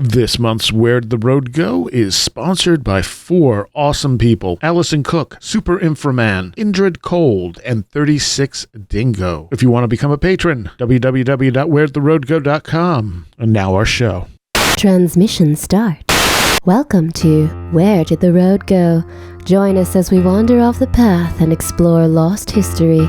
This month's Where'd the Road Go is sponsored by 4 awesome people: Allison Cook, Super Inframan, Indrid Cold, and 36 Dingo. If you want to become a patron, www.where'dtheroadgo.com. And now our show. Transmission start. Welcome to Where Did the Road Go? Join us as we wander off the path and explore lost history,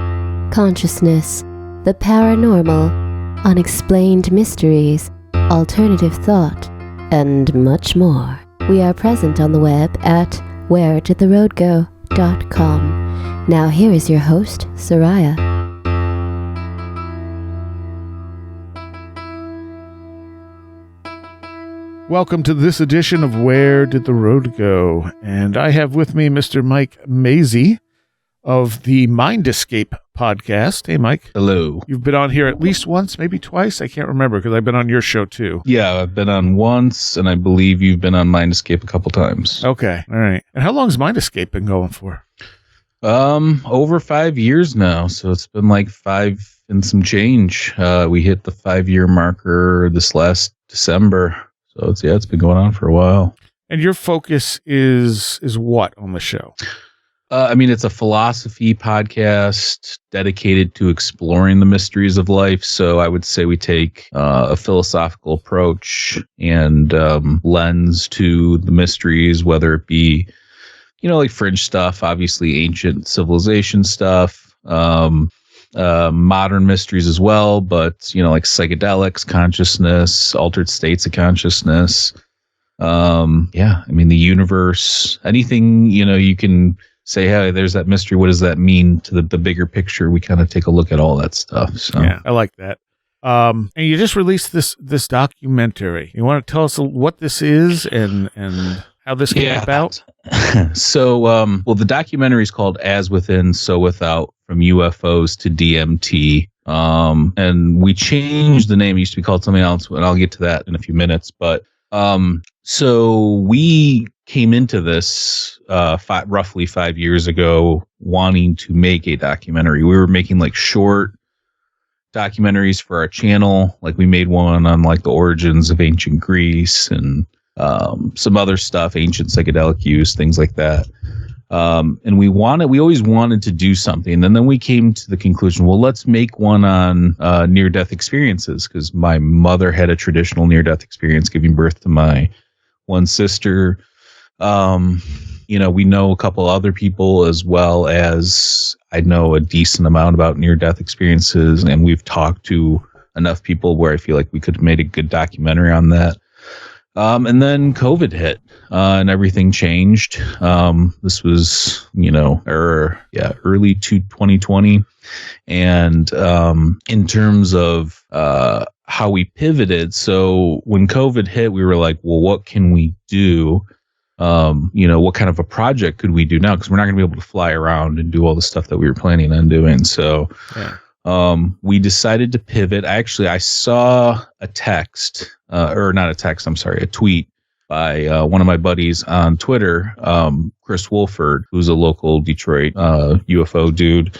consciousness, the paranormal, unexplained mysteries, alternative thought, and much more. We are present on the web at wheredidtheroadgo.com. Now here is your host, Seriah. Welcome to this edition of Where Did the Road Go? And I have with me Mr. Mike Mazie of the Mind Escape podcast. Hey, Mike. Hello. You've been on here at least once, maybe twice. I can't remember because I've been on your show too. Yeah, I've been on once, and I believe you've been on Mind Escape a couple times. Okay. All right. And how long's Mind Escape been going for? Over 5 years now. So it's been like 5 and some change. We hit the 5-year marker this last December. So it's been going on for a while. And your focus is what on the show? It's a philosophy podcast dedicated to exploring the mysteries of life. So I would say we take a philosophical approach and lens to the mysteries, whether it be, like fringe stuff, obviously ancient civilization stuff, modern mysteries as well, but, like psychedelics, consciousness, altered states of consciousness. The universe, anything, you can say, hey, there's that mystery. What does that mean to the bigger picture? We kind of take a look at all that stuff. So. Yeah, I like that. And you just released this documentary. You want to tell us what this is and how this came about? So, the documentary is called As Within, So Without, From UFOs to DMT. And we changed the name. It used to be called something else, and I'll get to that in a few minutes. But so we came into this roughly 5 years ago wanting to make a documentary. We were making like short documentaries for our channel. Like we made one on like the origins of ancient Greece and some other stuff, ancient psychedelic use, things like that. And we always wanted to do something. And then we came to the conclusion, well, let's make one on near-death experiences, because my mother had a traditional near-death experience giving birth to my one sister. We know a couple other people, as well as I know a decent amount about near-death experiences, and we've talked to enough people where I feel like we could have made a good documentary on that. And then COVID hit, and everything changed. This was, early 2020. And in terms of how we pivoted, so when COVID hit, we were like, well, what can we do? What kind of a project could we do now? Because we're not going to be able to fly around and do all the stuff that we were planning on doing. So we decided to pivot. I saw a tweet by one of my buddies on Twitter, Chris Wolford, who's a local Detroit UFO dude.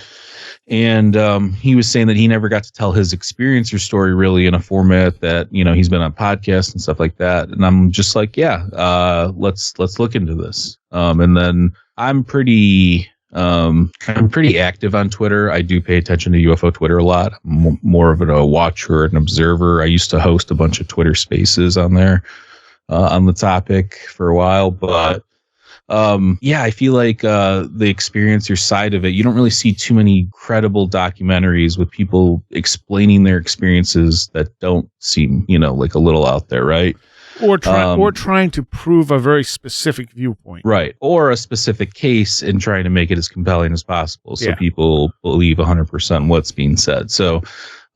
And he was saying that he never got to tell his experience or story really in a format that, he's been on podcasts and stuff like that. And I'm just like, let's look into this. And then I'm pretty active on Twitter. I do pay attention to UFO Twitter a lot. I'm more of a watcher, an observer. I used to host a bunch of Twitter spaces on there on the topic for a while, but I feel like the experiencer side of it, you don't really see too many credible documentaries with people explaining their experiences that don't seem, like a little out there, right? Or trying to prove a very specific viewpoint. Right. Or a specific case and trying to make it as compelling as possible so people believe 100% what's being said. So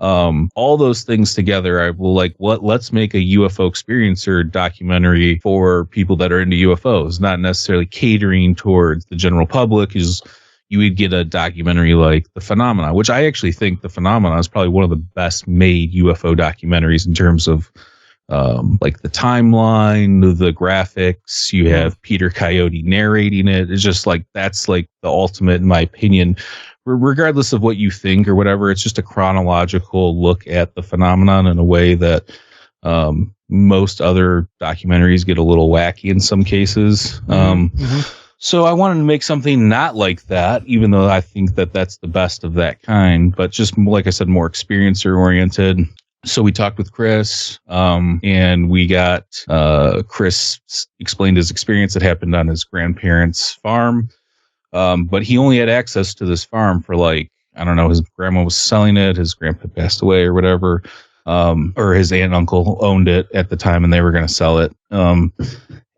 all those things together, I will let's make a UFO experiencer documentary for people that are into UFOs, not necessarily catering towards the general public. Is you would get a documentary like The Phenomena, which I actually think The Phenomena is probably one of the best made UFO documentaries in terms of like the timeline, the graphics. You have Peter Coyote narrating it. It's just like, that's like the ultimate, in my opinion, regardless of what you think or whatever. It's just a chronological look at the phenomenon in a way that Most other documentaries get a little wacky in some cases. So I wanted to make something not like that, even though I think that that's the best of that kind, but just like I said, more experiencer oriented. So we talked with Chris, and we got Chris explained his experience that happened on his grandparents' farm. But he only had access to this farm for like, I don't know, his grandma was selling it, his grandpa passed away or whatever, or his aunt and uncle owned it at the time and they were going to sell it.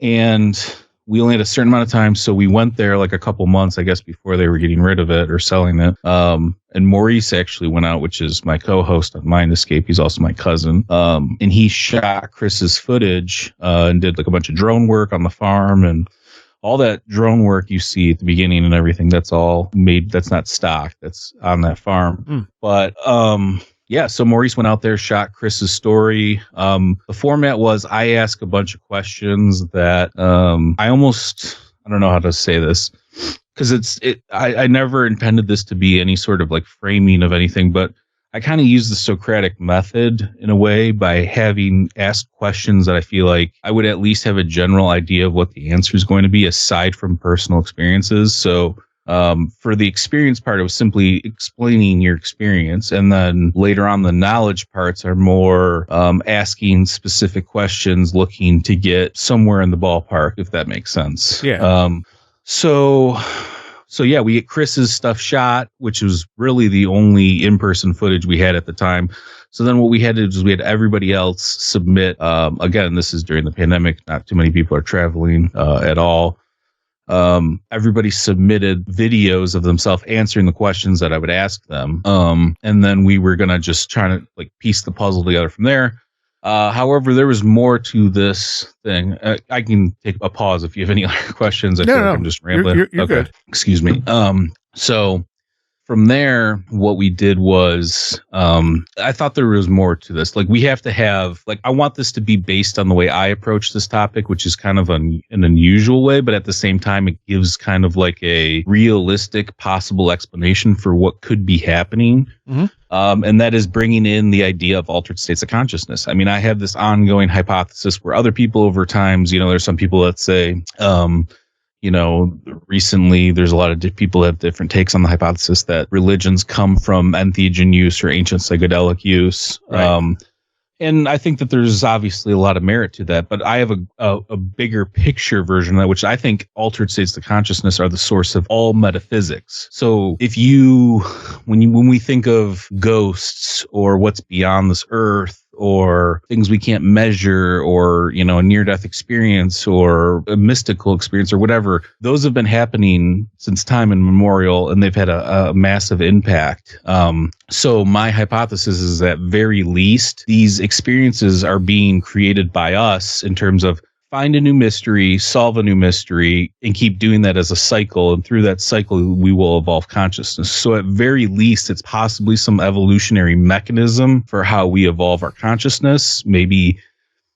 And we only had a certain amount of time, so we went there like a couple months, I guess, before they were getting rid of it or selling it. And Maurice actually went out, which is my co-host on Mind Escape. He's also my cousin. And he shot Chris's footage and did like a bunch of drone work on the farm, and all that drone work you see at the beginning and everything, that's all made, that's not stock, that's on that farm. But yeah, so Maurice went out there, shot Chris's story. The format was I ask a bunch of questions that I don't know how to say this, because I never intended this to be any sort of like framing of anything, but I kind of use the Socratic method in a way by having asked questions that I feel like I would at least have a general idea of what the answer is going to be aside from personal experiences. So for the experience part, it was simply explaining your experience. And then later on, the knowledge parts are more asking specific questions, looking to get somewhere in the ballpark, if that makes sense. Yeah. So yeah, we get Chris's stuff shot, which was really the only in-person footage we had at the time. So then what we had to do is we had everybody else submit. Again, this is during the pandemic. Not too many people are traveling at all. Everybody submitted videos of themselves answering the questions that I would ask them. And then we were going to just try to like piece the puzzle together from there. However, there was more to this thing. I can take a pause if you have any other questions. I feel like I'm just rambling. You're okay. good. Excuse me. So from there, what we did was, I thought there was more to this. Like we have to have, like, I want this to be based on the way I approach this topic, which is kind of an unusual way, but at the same time, it gives kind of like a realistic possible explanation for what could be happening. And that is bringing in the idea of altered states of consciousness. I mean, I have this ongoing hypothesis where other people over times, there's some people that say, recently there's a lot of people that have different takes on the hypothesis that religions come from entheogen use or ancient psychedelic use. Right. And I think that there's obviously a lot of merit to that, but I have a bigger picture version of that, which I think altered states of consciousness are the source of all metaphysics. So when we think of ghosts or what's beyond this earth, or things we can't measure, or, a near-death experience or a mystical experience or whatever, those have been happening since time immemorial, and they've had a massive impact. So my hypothesis is that very least, these experiences are being created by us in terms of find a new mystery, solve a new mystery, and keep doing that as a cycle. And through that cycle, we will evolve consciousness. So at very least, it's possibly some evolutionary mechanism for how we evolve our consciousness. Maybe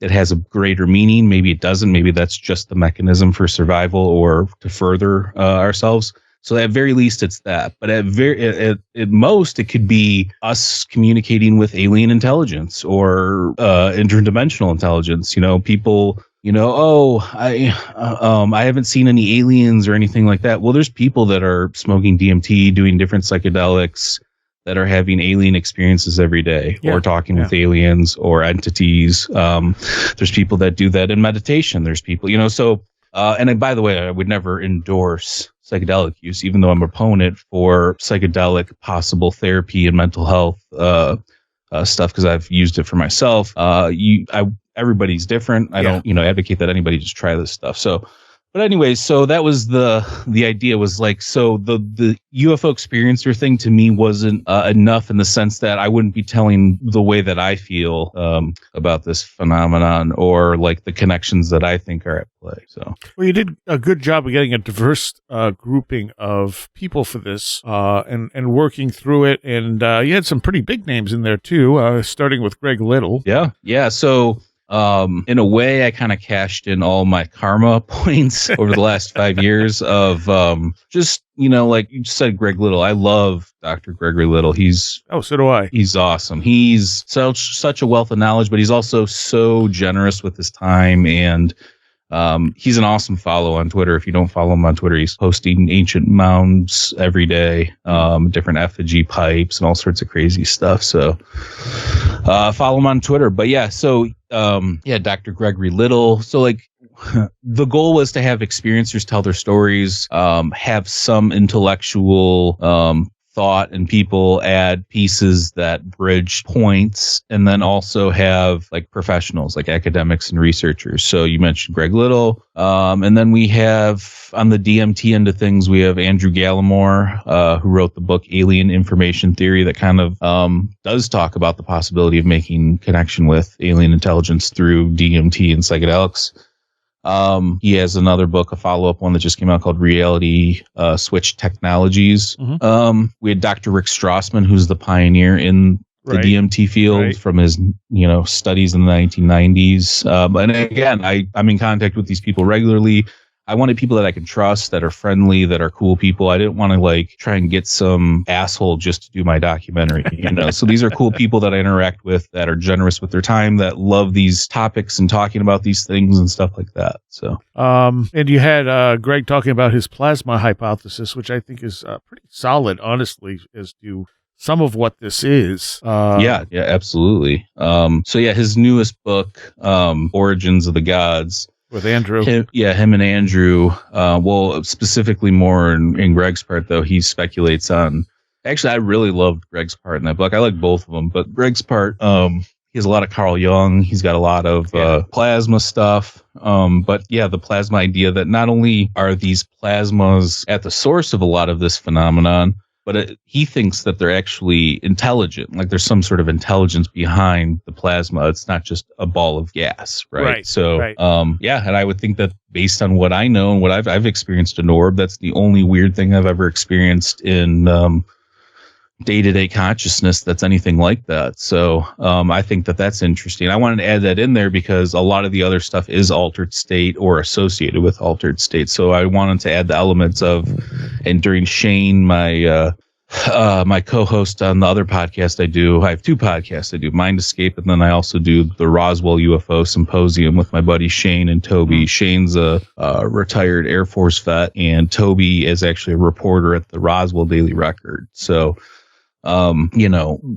it has a greater meaning. Maybe it doesn't. Maybe that's just the mechanism for survival or to further ourselves. So at very least, it's that. But at most, it could be us communicating with alien intelligence or interdimensional intelligence. People... I haven't seen any aliens or anything like that. Well, there's people that are smoking DMT, doing different psychedelics, that are having alien experiences every day, or talking with aliens or entities. There's people that do that in meditation. There's people, and by the way, I would never endorse psychedelic use, even though I'm a proponent for psychedelic possible therapy and mental health stuff, because I've used it for myself. Everybody's different. I don't, advocate that anybody just try this stuff. So, but anyways, so that was the idea was like, so the UFO experiencer thing to me wasn't enough in the sense that I wouldn't be telling the way that I feel about this phenomenon, or like the connections that I think are at play. So, well, you did a good job of getting a diverse grouping of people for this and working through it. And you had some pretty big names in there too, starting with Greg Little. Yeah. So In a way, I kind of cashed in all my karma points over the last 5 years of just, like you said, Greg Little. I love Dr. Gregory Little. So do I. He's awesome. He's such a wealth of knowledge, but he's also so generous with his time, and he's an awesome follow on Twitter. If you don't follow him on Twitter, he's posting ancient mounds every day, different effigy pipes and all sorts of crazy stuff. So follow him on Twitter. But yeah, so Dr. Gregory Little. So like the goal was to have experiencers tell their stories, have some intellectual thought, and people add pieces that bridge points, and then also have like professionals like academics and researchers. So you mentioned Greg Little, and then we have on the DMT end of things, we have Andrew Gallimore, who wrote the book Alien Information Theory, that kind of does talk about the possibility of making connection with alien intelligence through DMT and psychedelics. He has another book, a follow-up one that just came out called Reality Switch Technologies. Mm-hmm. We had Dr. Rick Strassman, who's the pioneer in the DMT field from his, studies in the 1990s. And again, I'm in contact with these people regularly. I wanted people that I can trust, that are friendly, that are cool people. I didn't want to like try and get some asshole just to do my documentary, So these are cool people that I interact with, that are generous with their time, that love these topics and talking about these things and stuff like that. So, and you had Greg talking about his plasma hypothesis, which I think is pretty solid, honestly, as to some of what this is. Yeah, absolutely. His newest book, Origins of the Gods. With Andrew. Him and Andrew. Specifically more in Greg's part, though, he speculates on... Actually, I really loved Greg's part in that book. I like both of them, but Greg's part, he has a lot of Carl Jung. He's got a lot of plasma stuff. The plasma idea that not only are these plasmas at the source of a lot of this phenomenon, but he thinks that they're actually intelligent. Like there's some sort of intelligence behind the plasma. It's not just a ball of gas, right? So, and I would think that based on what I know and what I've experienced an orb, that's the only weird thing I've ever experienced in day-to-day consciousness that's anything like that. So I think that that's interesting. I wanted to add that in there because a lot of the other stuff is altered state or associated with altered state. So I wanted to add the elements of, and during Shane, my co-host on the other podcast I have two podcasts I do, Mind Escape, and then I also do the Roswell UFO Symposium with my buddy Shane and Toby. Shane's a retired Air Force vet, and Toby is actually a reporter at the Roswell Daily Record. So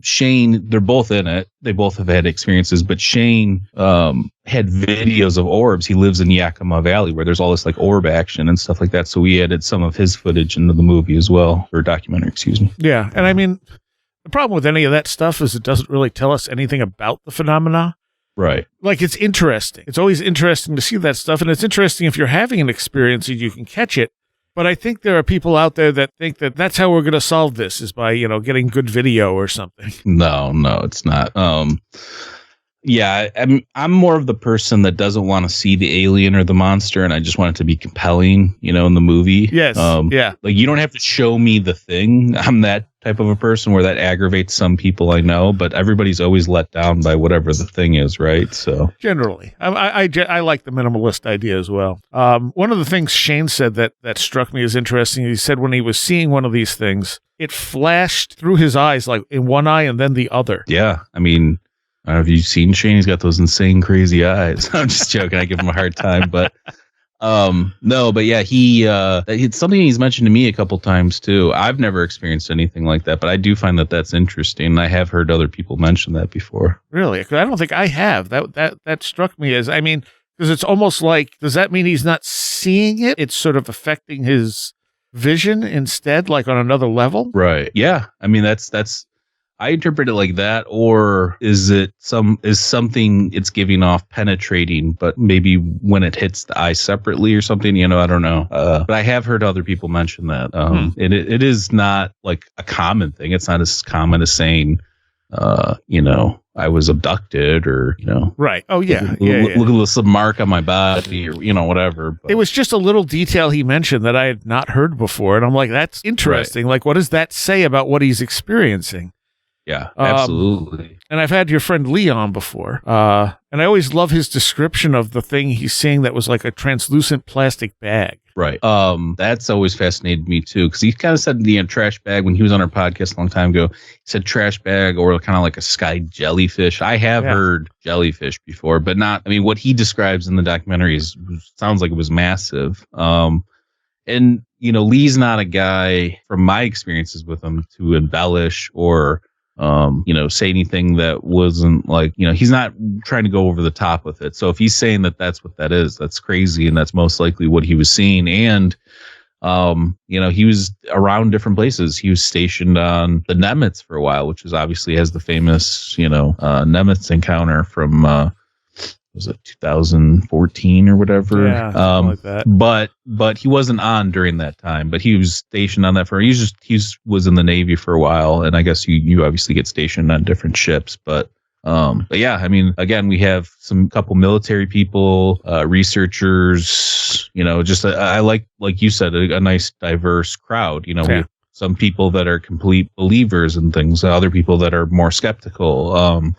Shane, they're both in it. They both have had experiences, but Shane had videos of orbs. He lives in Yakima Valley where there's all this like orb action and stuff like that. So we added some of his footage into the movie as well, or documentary, excuse me. Yeah. And I mean, the problem with any of that stuff is it doesn't really tell us anything about the phenomena. Right. Like it's interesting. It's always interesting to see that stuff. And it's interesting if you're having an experience and you can catch it. But I think there are people out there that think that that's how we're going to solve this, is by, getting good video or something. No, it's not. I'm more of the person that doesn't want to see the alien or the monster, and I just want it to be compelling, in the movie. Yes. Like you don't have to show me the thing. I'm that type of a person where that aggravates some people I know, but everybody's always let down by whatever the thing is, right? So generally, I like the minimalist idea as well. One of the things Shane said that struck me as interesting, he said when he was seeing one of these things, it flashed through his eyes, like in one eye and then the other. Yeah, I mean, I don't know if you've seen Shane. He's got those insane, crazy eyes. I'm just joking. I give him a hard time, but it's something he's mentioned to me a couple times too. I've never experienced anything like that, but I do find that that's interesting. I have heard other people mention that before. Really? 'Cause I don't think I have. That struck me as, because it's almost like, does that mean he's not seeing it? It's sort of affecting his vision instead, like on another level? Right. Yeah. I mean, that's I interpret it like that, or is something it's giving off penetrating, but maybe when it hits the eye separately or something, I don't know. But I have heard other people mention that. And it is not like a common thing. It's not as common as saying, I was abducted or, Right. Oh, yeah. Look at some mark on my body or, whatever. But. It was just a little detail he mentioned that I had not heard before. And I'm like, that's interesting. Right. Like, what does that say about what he's experiencing? Yeah, absolutely. And I've had your friend Lea on before. And I always love his description of the thing he's seeing that was like a translucent plastic bag. Right. That's always fascinated me too, because he kind of said the trash bag when he was on our podcast a long time ago. He said trash bag or kind of like a sky jellyfish. I have heard jellyfish before, but not. I mean, what he describes in the documentary sounds like it was massive. And Lee's not a guy, from my experiences with him, to embellish or say anything that wasn't like, he's not trying to go over the top with it. So if he's saying that that's what that is, that's crazy. And that's most likely what he was seeing. And, he was around different places. He was stationed on the Nemitz for a while, which is obviously has the famous, Nemitz encounter from, was it 2014 or whatever? Yeah, something like that. But he wasn't on during that time. But he was stationed on that he was in the Navy for a while, and I guess you obviously get stationed on different ships. But yeah, I mean, again, we have couple military people, researchers. I like you said, a nice diverse crowd. We have some people that are complete believers in things, other people that are more skeptical.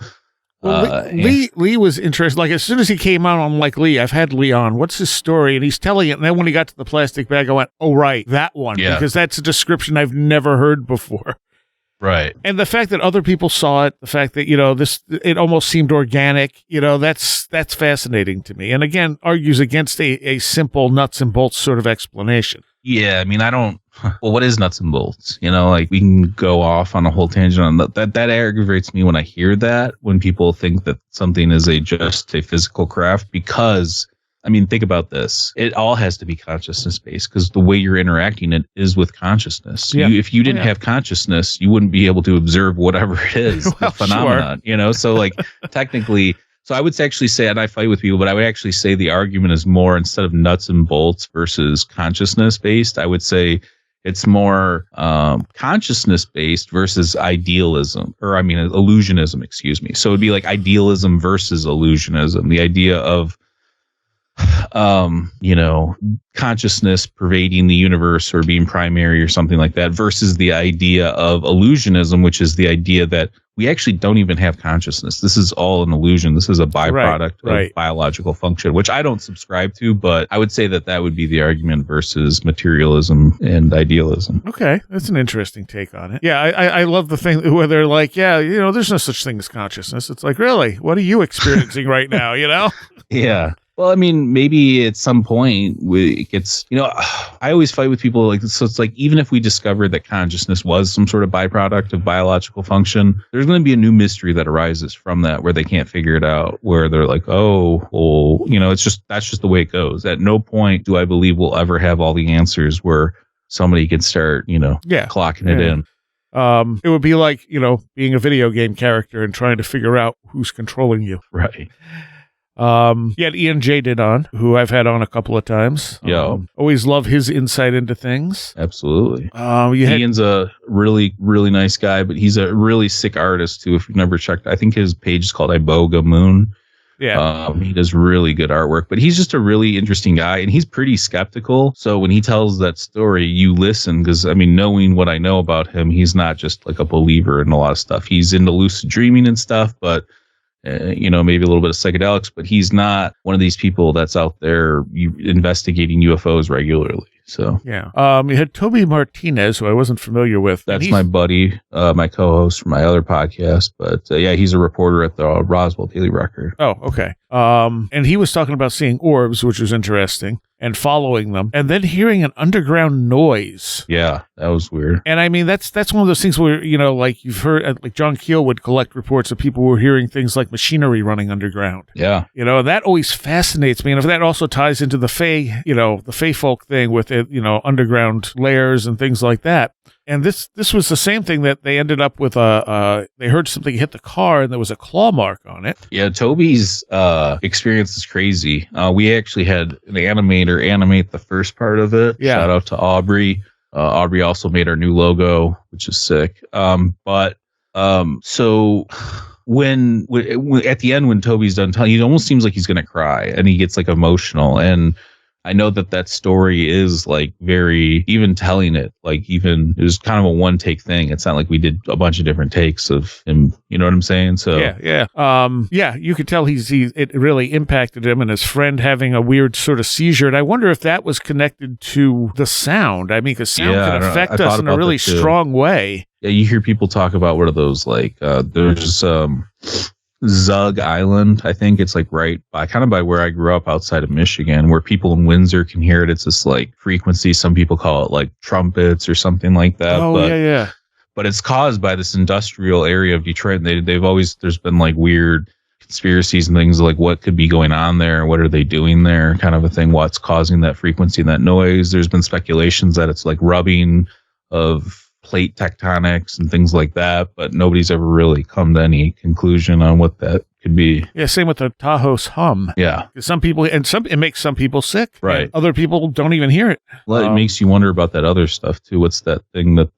Well, Lee was interested. Like, as soon as he came out, I'm like, Lee, I've had Lee on. What's his story? And he's telling it. And then when he got to the plastic bag, I went, oh, right, that one. Yeah. Because that's a description I've never heard before. Right. And the fact that other people saw it, the fact that, it almost seemed organic, that's fascinating to me. And again, argues against a simple nuts and bolts sort of explanation. Yeah. I mean, what is nuts and bolts? We can go off on a whole tangent on that. That aggravates me when I hear that, when people think that something is just a physical craft, because, I mean, think about this. It all has to be consciousness based, because the way you're interacting it is with consciousness. Yeah. If you didn't have consciousness, you wouldn't be able to observe whatever it is, the phenomenon, So technically, so I would actually say, and I fight with people, but I would actually say the argument is more, instead of nuts and bolts versus consciousness based, I would say it's more consciousness based versus illusionism, excuse me. So it'd be like idealism versus illusionism. The idea of, consciousness pervading the universe or being primary or something like that, versus the idea of illusionism, which is the idea that we actually don't even have consciousness. This is all an illusion. This is a byproduct of biological function, which I don't subscribe to, but I would say that would be the argument versus materialism and idealism. Okay. That's an interesting take on it. Yeah. I love the thing where they're like, there's no such thing as consciousness. It's like, really? What are you experiencing right now? Yeah. Well, I mean, maybe at some point it gets, I always fight with people like this. So it's like, even if we discovered that consciousness was some sort of byproduct of biological function, there's going to be a new mystery that arises from that, where they can't figure it out, where they're like, that's just the way it goes. At no point do I believe we'll ever have all the answers where somebody can start, clocking it in. It would be like, being a video game character and trying to figure out who's controlling you. Right. You had Ian J. did on, who I've had on a couple of times. Always love his insight into things. Absolutely. Ian's a really, really nice guy, but he's a really sick artist too. If you've never checked, I think his page is called Iboga Moon. Yeah. He does really good artwork, but he's just a really interesting guy, and he's pretty skeptical. So when he tells that story, you listen, because I mean, knowing what I know about him, he's not just like a believer in a lot of stuff. He's into lucid dreaming and stuff, but maybe a little bit of psychedelics, but he's not one of these people that's out there investigating UFOs regularly. So you had Toby Martinez, who I wasn't familiar with. That's my buddy, my co-host from my other podcast. But he's a reporter at the Roswell Daily Record. Oh, okay. And he was talking about seeing orbs, which was interesting, and following them, and then hearing an underground noise. Yeah, that was weird. And I mean, that's one of those things where, like you've heard, like John Keel would collect reports of people who were hearing things like machinery running underground. Yeah. That always fascinates me. And if that also ties into the Fae, the Fae folk thing with it, underground layers and things like that. And this was the same thing that they ended up with. They heard something hit the car and there was a claw mark on it. Yeah, Toby's experience is crazy. We actually had an animator animate the first part of it. Yeah. Shout out to Aubrey. Aubrey also made our new logo, which is sick. So when at the end, when Toby's done telling, he almost seems like he's going to cry, and he gets like emotional. And I know that story is like very, even telling it, like even it was kind of a one take thing. It's not like we did a bunch of different takes of him. You know what I'm saying? So yeah. You could tell it really impacted him, and his friend having a weird sort of seizure. And I wonder if that was connected to the sound. I mean, because sound can affect us in a really strong way. Yeah, you hear people talk about what are those like? There's Zug Island, I think it's like right by kind of by where I grew up outside of Michigan, where people in Windsor can hear it. It's this like frequency. Some people call it like trumpets or something like that. Oh, yeah. But it's caused by this industrial area of Detroit. They've always, there's been like weird conspiracies and things like what could be going on there. What are they doing there? Kind of a thing. What's causing that frequency and that noise? There's been speculations that it's like rubbing of plate tectonics and things like that, but nobody's ever really come to any conclusion on what that could be. Yeah, same with the Taos hum. Yeah. Some people, it makes some people sick. Right. Other people don't even hear it. Well, it makes you wonder about that other stuff too. What's that thing that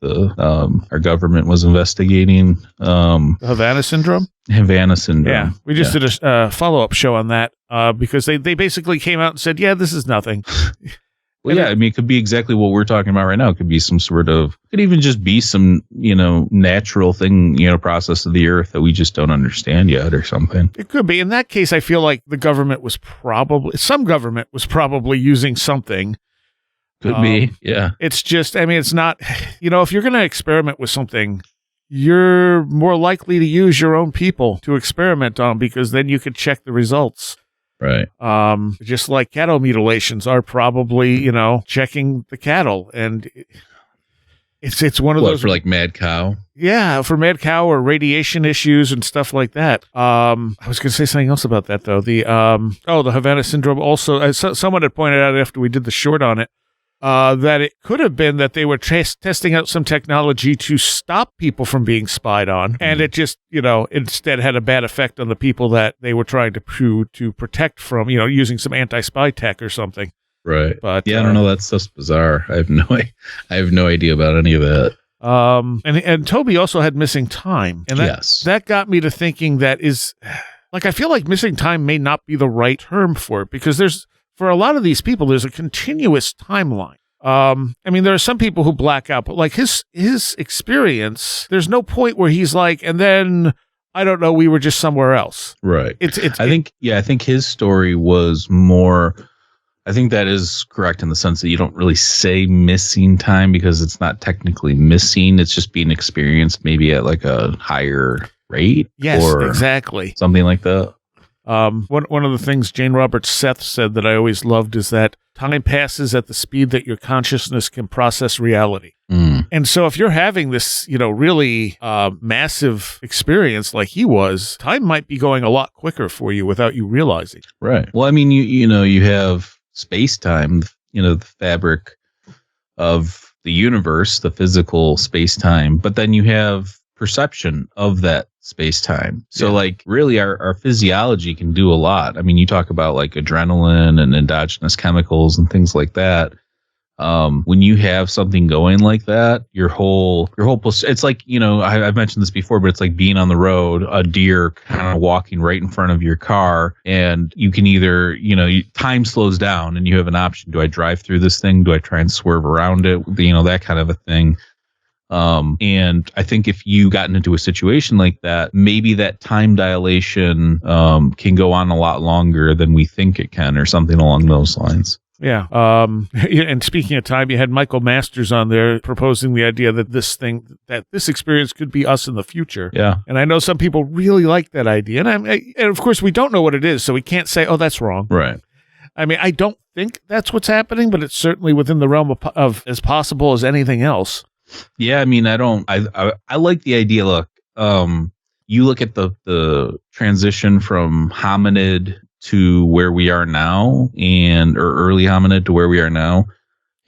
our government was investigating? The Havana Syndrome? Havana Syndrome. Yeah. We just did a follow-up show on that because they basically came out and said, yeah, this is nothing. Well, yeah, I mean, it could be exactly what we're talking about right now. It could be some sort of, could even just be some, natural thing, process of the earth that we just don't understand yet or something. It could be. In that case, I feel like some government was probably using something. Could be, yeah. It's just, I mean, it's not, if you're going to experiment with something, you're more likely to use your own people to experiment on because then you could check the results. Right. Just like cattle mutilations are probably, checking the cattle, and it's one of those for like mad cow. Yeah, for mad cow or radiation issues and stuff like that. I was going to say something else about that though. The Havana Syndrome. Also, someone had pointed out after we did the short on it. That it could have been that they were testing out some technology to stop people from being spied on, and it just, instead had a bad effect on the people that they were trying to protect from, using some anti-spy tech or something. Right. But yeah, I don't know. That's just bizarre. I have no idea about any of that. And Toby also had missing time, and that got me to thinking that is, like, I feel like missing time may not be the right term for it because for a lot of these people, there's a continuous timeline. I mean, there are some people who black out, but like his experience, there's no point where he's like, and then I don't know, we were just somewhere else. Right. I think his story was more. I think that is correct in the sense that you don't really say missing time because it's not technically missing. It's just being experienced maybe at like a higher rate. Yes, or exactly. Something like that. One of the things Jane Roberts Seth said that I always loved is that time passes at the speed that your consciousness can process reality. And so if you're having this, really massive experience like he was, time might be going a lot quicker for you without you realizing. Right. Well, I mean, you have space-time, the fabric of the universe, the physical space-time, but then you have perception of that space-time. So like really our physiology can do a lot. I mean, you talk about like adrenaline and endogenous chemicals and things like that. When you have something going like that, your whole it's like, I've mentioned this before, but it's like being on the road, a deer kind of walking right in front of your car, and you can either, time slows down and you have an option. Do I drive through this thing? Do I try and swerve around it? That kind of a thing. And I think if you gotten into a situation like that, maybe that time dilation can go on a lot longer than we think it can, or something along those lines. Yeah. And speaking of time, you had Michael Masters on there proposing the idea that this experience could be us in the future. Yeah. And I know some people really like that idea. And of course we don't know what it is, so we can't say, oh, that's wrong. Right. I mean, I don't think that's what's happening, but it's certainly within the realm of as possible as anything else. Yeah, I mean, I like the idea. Look, you look at the transition from hominid to where we are now, or early hominid to where we are now,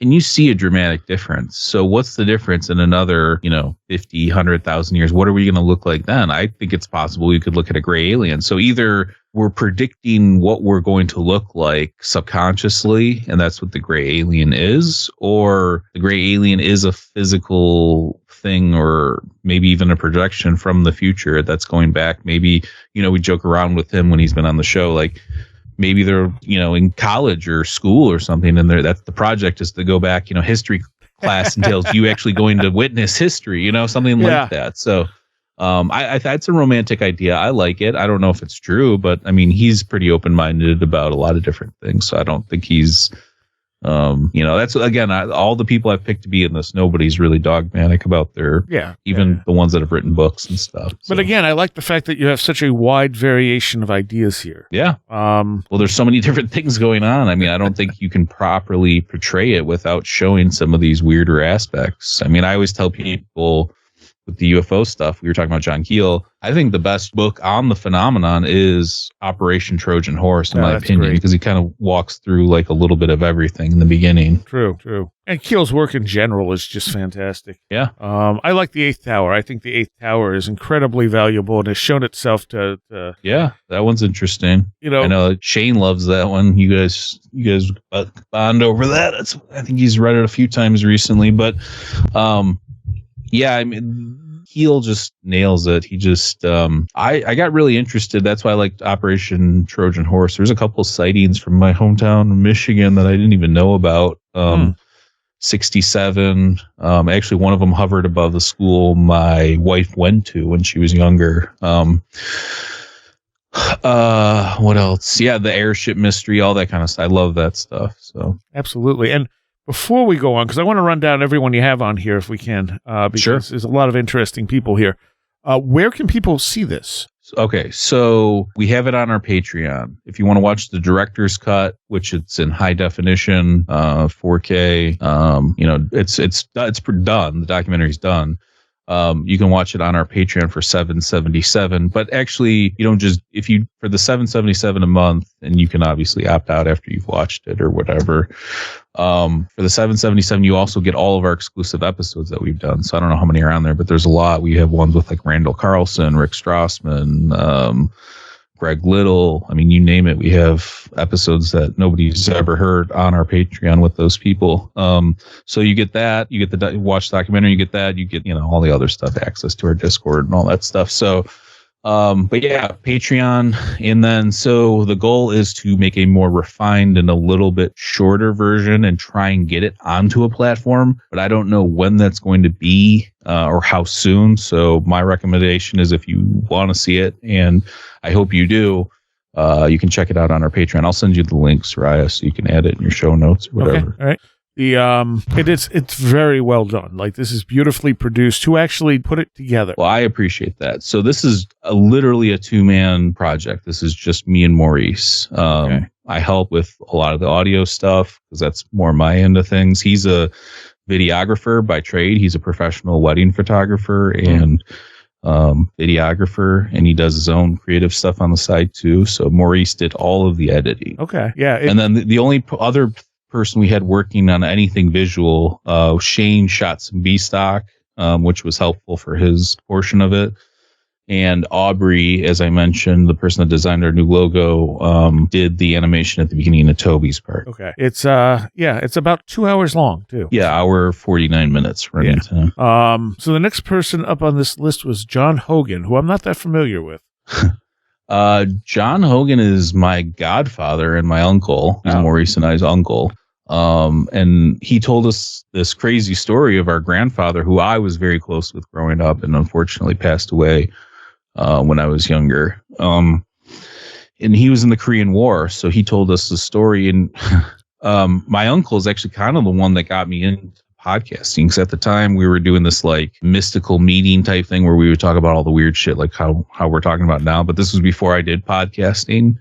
and you see a dramatic difference. So what's the difference in another, 50, 100,000 years? What are we going to look like then? I think it's possible we could look at a gray alien. So either we're predicting what we're going to look like subconsciously, and that's what the gray alien is, or the gray alien is a physical thing, or maybe even a projection from the future that's going back. Maybe, we joke around with him when he's been on the show, like maybe they're, in college or school or something, and that's the project is to go back, history class entails you actually going to witness history, something like that. So I've had some romantic idea. I like it. I don't know if it's true, but I mean, he's pretty open-minded about a lot of different things. So I don't think he's, that's, again, all the people I've picked to be in this, nobody's really dogmatic about their, the ones that have written books and stuff. So. But again, I like the fact that you have such a wide variation of ideas here. Yeah. Well, there's so many different things going on. I mean, I don't think you can properly portray it without showing some of these weirder aspects. I mean, I always tell people with the UFO stuff, we were talking about John Keel. I think the best book on the phenomenon is Operation Trojan Horse, in my opinion, because he kind of walks through like a little bit of everything in the beginning. True. And Keel's work in general is just fantastic. Yeah. I like the Eighth Tower. I think the Eighth Tower is incredibly valuable and has shown itself to yeah, that one's interesting. I know Shane loves that one. You guys bond over that. I think he's read it a few times recently, but yeah, I mean, Keel just nails it. He just, I got really interested. That's why I liked Operation Trojan Horse. There's a couple sightings from my hometown, Michigan, that I didn't even know about. 67. Actually, one of them hovered above the school my wife went to when she was younger. What else? Yeah, the airship mystery, all that kind of stuff. I love that stuff. So absolutely. And before we go on, because I want to run down everyone you have on here if we can, because there's a lot of interesting people here. Where can people see this? Okay, so we have it on our Patreon. If you want to watch the director's cut, which it's in high definition, 4K, it's done. The documentary's done. You can watch it on our Patreon for $7.77, but actually you don't just, for the $7.77 a month, and you can obviously opt out after you've watched it or whatever. For the $7.77, you also get all of our exclusive episodes that we've done. So I don't know how many are on there, but there's a lot. We have ones with like Randall Carlson, Rick Strassman, Greg Little. I mean, you name it. We have episodes that nobody's ever heard on our Patreon with those people. So you get that, you get the watch documentary, you get that, you get, all the other stuff, access to our Discord and all that stuff. So, but yeah, Patreon. And then, so the goal is to make a more refined and a little bit shorter version and try and get it onto a platform, but I don't know when that's going to be, or how soon. So my recommendation is if you want to see it, and I hope you do, you can check it out on our Patreon. I'll send you the link, Seriah, so you can add it in your show notes or whatever. Okay. All right. It's very well done. Like, this is beautifully produced. Who actually put it together? Well, I appreciate that. So this is literally a 2-man project. This is just me and Maurice. Okay. I help with a lot of the audio stuff because that's more my end of things. He's a videographer by trade. He's a professional wedding photographer and videographer, and he does his own creative stuff on the side too. So Maurice did all of the editing. Okay. Yeah. And then the only other person we had working on anything visual, Shane shot some B-stock, which was helpful for his portion of it. And Aubrey, as I mentioned, the person that designed our new logo, did the animation at the beginning of Toby's part. Okay. It's it's about 2 hours long too. Yeah, hour 49 minutes running time. So the next person up on this list was John Hogan, who I'm not that familiar with. John Hogan is my godfather and my uncle. He's Maurice and I's uncle. And he told us this crazy story of our grandfather, who I was very close with growing up and unfortunately passed away when I was younger. And he was in the Korean War. So he told us the story. And my uncle is actually kind of the one that got me into podcasting, because at the time we were doing this like mystical meeting type thing where we would talk about all the weird shit like how we're talking about now. But this was before I did podcasting.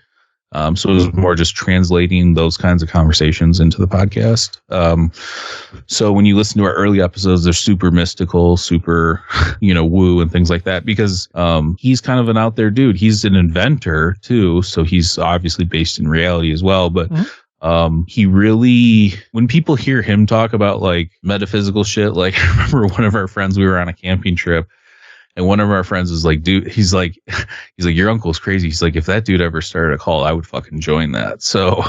So it was more just translating those kinds of conversations into the podcast. So when you listen to our early episodes, they're super mystical, super, woo and things like that, because he's kind of an out there dude. He's an inventor too. So he's obviously based in reality as well. But he really, when people hear him talk about like metaphysical shit, like I remember one of our friends, we were on a camping trip. And one of our friends was like, dude, he's like, your uncle's crazy. He's like, if that dude ever started a cult, I would fucking join that. So,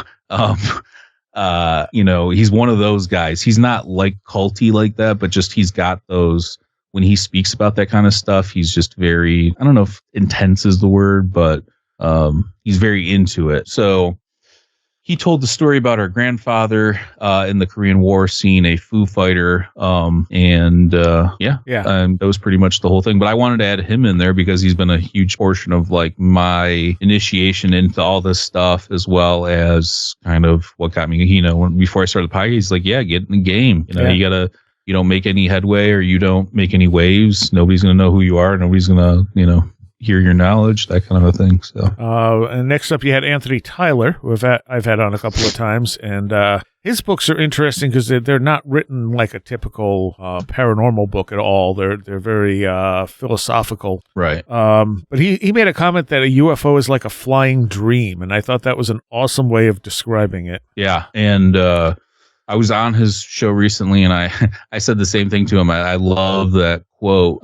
he's one of those guys. He's not like culty like that, but just, he's got those, when he speaks about that kind of stuff, he's just very, I don't know if intense is the word, but, he's very into it. So he told the story about our grandfather in the Korean War seeing a Foo Fighter. That was pretty much the whole thing. But I wanted to add him in there because he's been a huge portion of like my initiation into all this stuff, as well as kind of what got me, before I started the podcast, he's like, yeah, get in the game. You don't make any headway or you don't make any waves, nobody's going to know who you are. Nobody's going to, hear your knowledge, that kind of a thing. So, and next up, you had Anthony Tyler, who I've had on a couple of times, and his books are interesting because they're not written like a typical paranormal book at all. They're very philosophical, right? But he made a comment that a UFO is like a flying dream, and I thought that was an awesome way of describing it. Yeah, and I was on his show recently, and I said the same thing to him. I love that quote.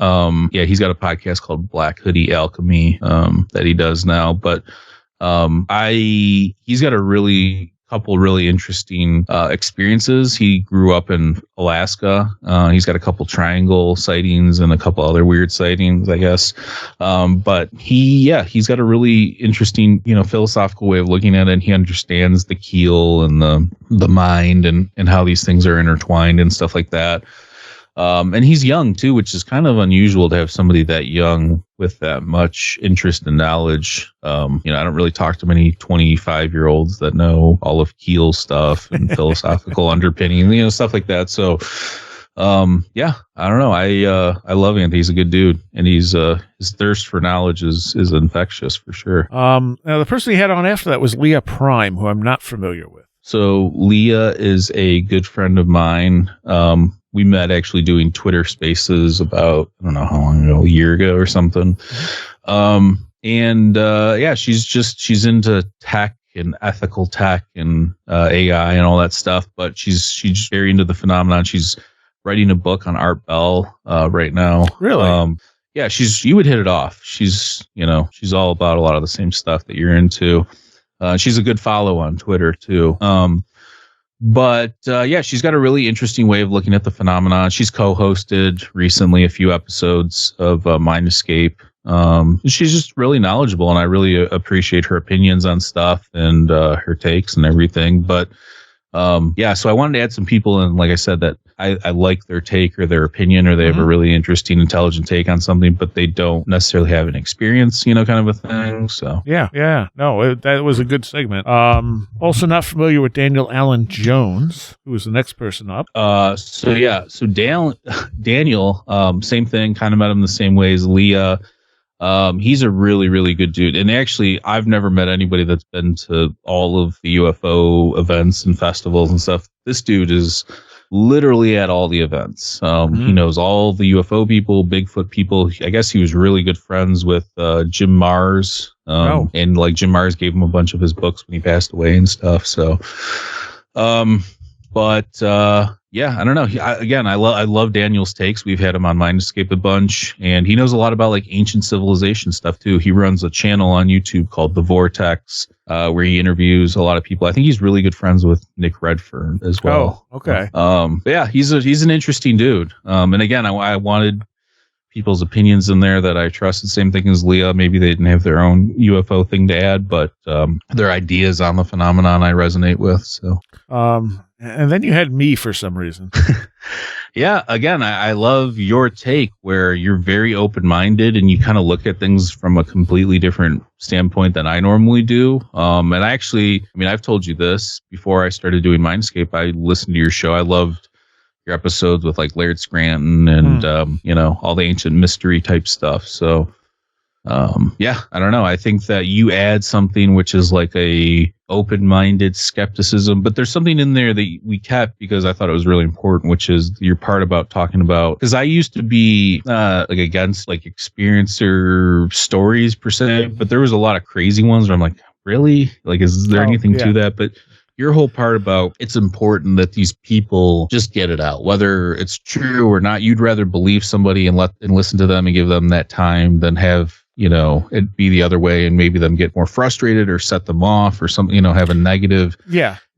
He's got a podcast called Hoody Alchemy that he does now, but he's got a couple really interesting experiences. He grew up in Alaska. He's got a couple triangle sightings and a couple other weird sightings, I guess. But he's got a really interesting, philosophical way of looking at it. And he understands the keel and the mind and how these things are intertwined and stuff like that. And he's young too, which is kind of unusual to have somebody that young with that much interest and knowledge. I don't really talk to many 25-year-olds that know all of Keel stuff and philosophical underpinning, stuff like that. So, I don't know. I love Anthony. He's a good dude, and his thirst for knowledge is infectious for sure. Now the person he had on after that was Lea Prime, who I'm not familiar with. So Lea is a good friend of mine. We met actually doing Twitter Spaces about, I don't know how long ago, a year ago or something. She's into tech and ethical tech and AI and all that stuff, but she's very into the phenomenon. She's writing a book on Art Bell right now. Really? You would hit it off. She's all about a lot of the same stuff that you're into. She's a good follow on Twitter too. She's got a really interesting way of looking at the phenomenon. She's co-hosted recently a few episodes of Mind Escape. She's just really knowledgeable, and I really appreciate her opinions on stuff and her takes and everything. But so I wanted to add some people, and like I said, that I like their take or their opinion, or they have a really interesting, intelligent take on something, but they don't necessarily have an experience, kind of a thing. So that was a good segment. Also not familiar with Daniel Allen Jones, who was the next person up. So Daniel, same thing, kind of met him the same way as Lea. He's a really, really good dude. And actually, I've never met anybody that's been to all of the UFO events and festivals and stuff. This dude is literally at all the events. He knows all the UFO people, Bigfoot people. I guess he was really good friends with Jim Mars. And like Jim Mars gave him a bunch of his books when he passed away and stuff. So, I don't know. I love Daniel's takes. We've had him on Mind Escape a bunch, and he knows a lot about like ancient civilization stuff too. He runs a channel on YouTube called The Vortex, where he interviews a lot of people. I think he's really good friends with Nick Redfern as well. Oh, okay. He's an interesting dude. And again, I wanted people's opinions in there that I trusted. Same thing as Lea. Maybe they didn't have their own UFO thing to add, but their ideas on the phenomenon I resonate with. So, and then you had me for some reason. Again, I love your take where you're very open-minded and you kind of look at things from a completely different standpoint than I normally do. And I've told you this before I started doing Mindscape. I listened to your show. I loved your episodes with like Laird Scranton and, all the ancient mystery type stuff. So, I don't know. I think that you add something which is like a open-minded skepticism, but there's something in there that we kept because I thought it was really important, which is your part about talking about, because I used to be against like experiencer stories per se, but there was a lot of crazy ones where I'm like, really? Like, is there anything to that? But your whole part about it's important that these people just get it out, whether it's true or not. You'd rather believe somebody and listen to them and give them that time than have it be the other way and maybe them get more frustrated or set them off or something, have a negative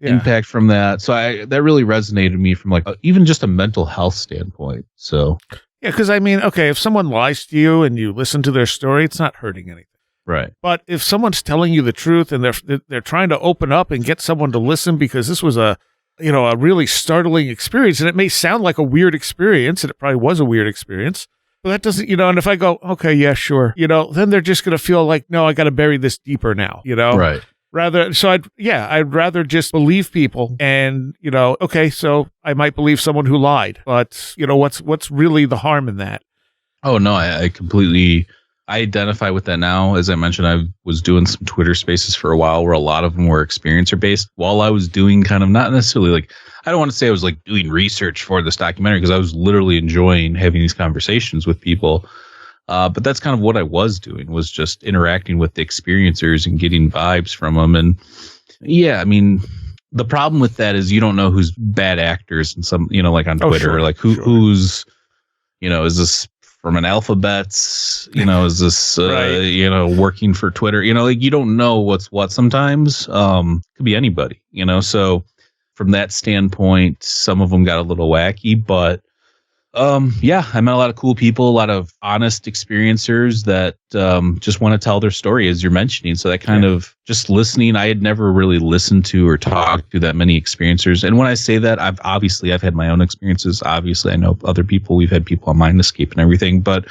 impact from that. So that really resonated with me from like even just a mental health standpoint. So because if someone lies to you and you listen to their story, it's not hurting anything. Right. But if someone's telling you the truth and they're trying to open up and get someone to listen because this was a really startling experience, and it may sound like a weird experience, and it probably was a weird experience, but that doesn't, and if I go, okay, yeah, sure, then they're just going to feel like, no, I got to bury this deeper now, Right. I'd rather just believe people and, okay, so I might believe someone who lied, but what's really the harm in that? Oh no, I completely identify with that now. As I mentioned, I was doing some Twitter spaces for a while where a lot of them were experiencer based while I was doing kind of not necessarily like, I don't want to say I was like doing research for this documentary because I was literally enjoying having these conversations with people. But that's kind of what I was doing, was just interacting with the experiencers and getting vibes from them. And yeah, I mean, the problem with that is you don't know who's bad actors and some, like on Twitter, sure, like who's, is this from an Alphabets, is this, right. Working for Twitter, like you don't know what's what sometimes, could be anybody, so from that standpoint, some of them got a little wacky, but yeah, I met a lot of cool people, a lot of honest experiencers that just want to tell their story, as you're mentioning. So that kind of just listening, I had never really listened to or talked to that many experiencers. And when I say that, I've had my own experiences. Obviously, I know other people. We've had people on Mindscape and everything, but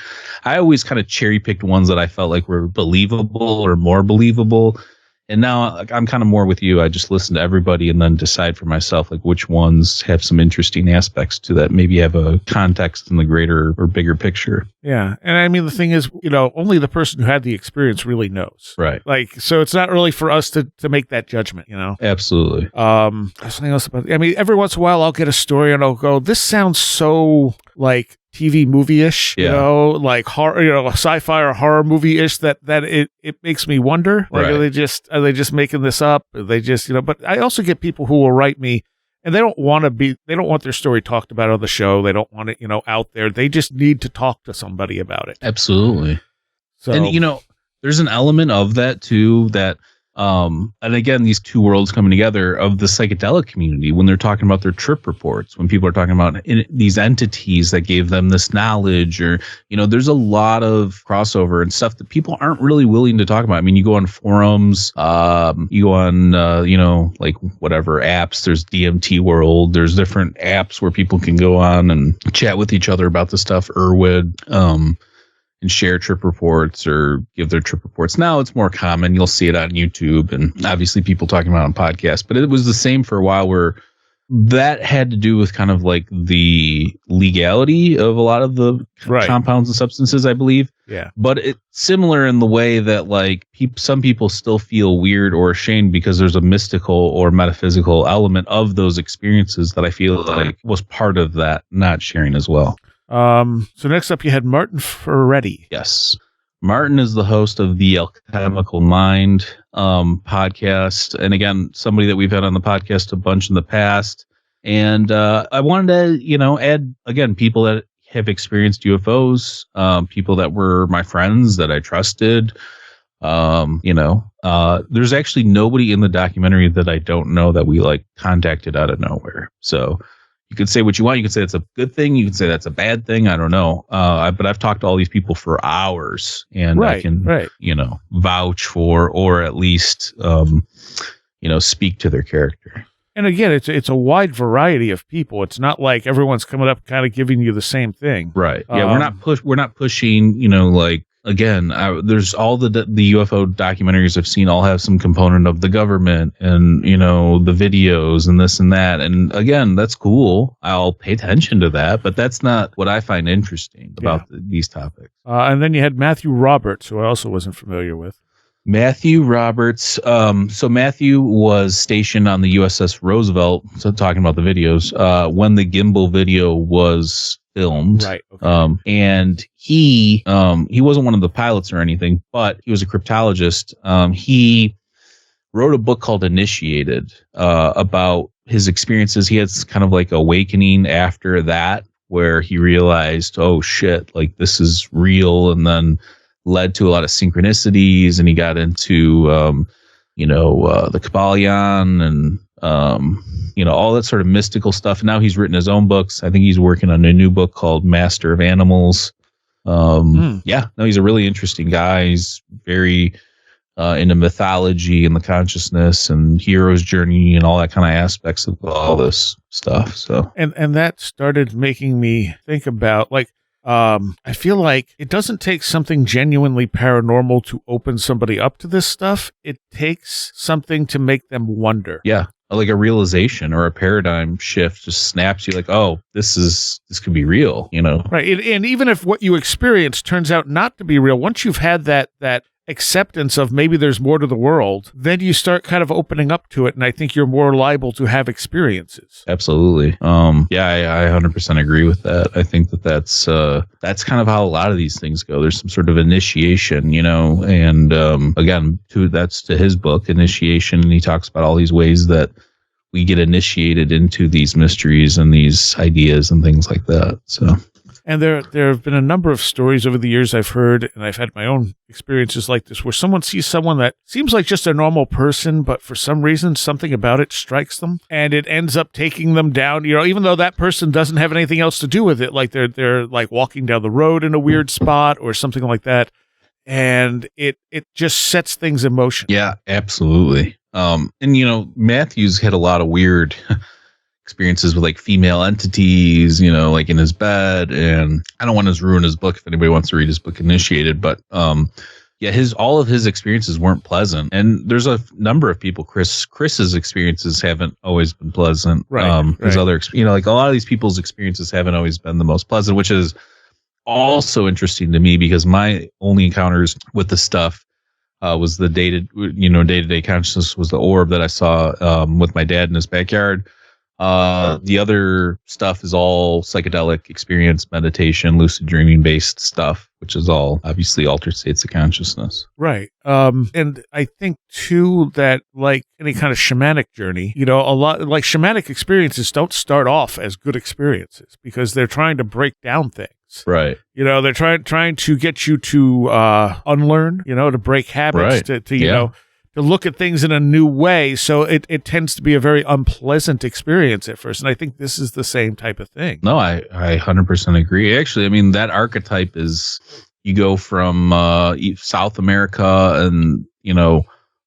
I always kind of cherry picked ones that I felt like were believable or more believable. And now I'm kind of more with you. I just listen to everybody and then decide for myself, like which ones have some interesting aspects to that, maybe have a context in the greater or bigger picture. Yeah. And I mean, the thing is, only the person who had the experience really knows. Right. Like, so it's not really for us to make that judgment, Absolutely. Something else about, I mean, every once in a while I'll get a story and I'll go, this sounds so like TV movie-ish, like horror, sci-fi or horror movie-ish that it makes me wonder, like, right. Are they just making this up? Are they just, but I also get people who will write me and they don't want their story talked about on the show. They don't want it, out there. They just need to talk to somebody about it. Absolutely. So, and, there's an element of that too, that, and again, these two worlds coming together of the psychedelic community when they're talking about their trip reports, when people are talking about these entities that gave them this knowledge, or, there's a lot of crossover and stuff that people aren't really willing to talk about. I mean, you go on forums, you go on, like whatever apps, there's DMT World, there's different apps where people can go on and chat with each other about this stuff. Erwid, and share trip reports or give their trip reports. Now it's more common. You'll see it on YouTube and obviously people talking about it on podcasts, but it was the same for a while where that had to do with kind of like the legality of a lot of the compounds and substances, I believe. Yeah. But it's similar in the way that like some people still feel weird or ashamed because there's a mystical or metaphysical element of those experiences that I feel like was part of that not sharing as well. So next up you had Martin Ferretti. Yes. Martin is the host of the Alchemical Mind podcast. And again, somebody that we've had on the podcast a bunch in the past. And I wanted to, add, again, people that have experienced UFOs, people that were my friends that I trusted. There's actually nobody in the documentary that I don't know that we like contacted out of nowhere. So you could say what you want. You could say it's a good thing. You could say that's a bad thing. I don't know. But I've talked to all these people for hours, and I can, vouch for, or at least, speak to their character. And again, it's a wide variety of people. It's not like everyone's coming up kind of giving you the same thing. Right. Yeah. We're not pushing, like, again, there's all the UFO documentaries I've seen all have some component of the government and, the videos and this and that. And again, that's cool. I'll pay attention to that, but that's not what I find interesting about these topics. And then you had Matthew Roberts, who I also wasn't familiar with. Matthew Roberts. So Matthew was stationed on the USS Roosevelt. So talking about the videos, when the gimbal video was filmed. Right. Okay. And he wasn't one of the pilots or anything, but he was a cryptologist. He wrote a book called Initiated, about his experiences. He had kind of like awakening after that, where he realized, oh shit, like this is real. And then led to a lot of synchronicities, and he got into, the Kabbalion and, all that sort of mystical stuff. And now he's written his own books. I think he's working on a new book called Master of Animals. Yeah, no, he's a really interesting guy. He's very into mythology and the consciousness and hero's journey and all that kind of aspects of all this stuff. So and that started making me think about like I feel like it doesn't take something genuinely paranormal to open somebody up to this stuff. It takes something to make them wonder. Yeah. Like a realization or a paradigm shift just snaps you like, oh, this could be real, you know? Right. And even if what you experience turns out not to be real, once you've had that acceptance of maybe there's more to the world, then you start kind of opening up to it. And I think you're more liable to have experiences. Absolutely. Yeah, I 100% agree with that. I think that's kind of how a lot of these things go. There's some sort of initiation, you know, and again, that's to his book, Initiation. And he talks about all these ways that we get initiated into these mysteries and these ideas and things like that. So. And there have been a number of stories over the years I've heard, and I've had my own experiences like this, where someone sees someone that seems like just a normal person, but for some reason, something about it strikes them, and it ends up taking them down, you know, even though that person doesn't have anything else to do with it, like they're like walking down the road in a weird spot or something like that, and it just sets things in motion. Yeah, absolutely. And, you know, Matthews had a lot of weird experiences with like female entities, you know, like in his bed, and I don't want to ruin his book if anybody wants to read his book Initiated, but yeah, all of his experiences weren't pleasant, and there's a number of people. Chris's experiences haven't always been pleasant. Right. His other, you know, like a lot of these people's experiences haven't always been the most pleasant, which is also interesting to me because my only encounters with the stuff was the day-to-day consciousness was the orb that I saw with my dad in his backyard. The other stuff is all psychedelic experience, meditation, lucid dreaming based stuff, which is all obviously altered states of consciousness. Right. And I think too that like any kind of shamanic journey, you know, a lot like shamanic experiences don't start off as good experiences because they're trying to break down things. Right. You know, they're trying to get you to unlearn, you know, to break habits, right. to you know, to look at things in a new way. So it tends to be a very unpleasant experience at first. And I think this is the same type of thing. No, I 100% agree. Actually, I mean, that archetype is, you go from South America and, you know,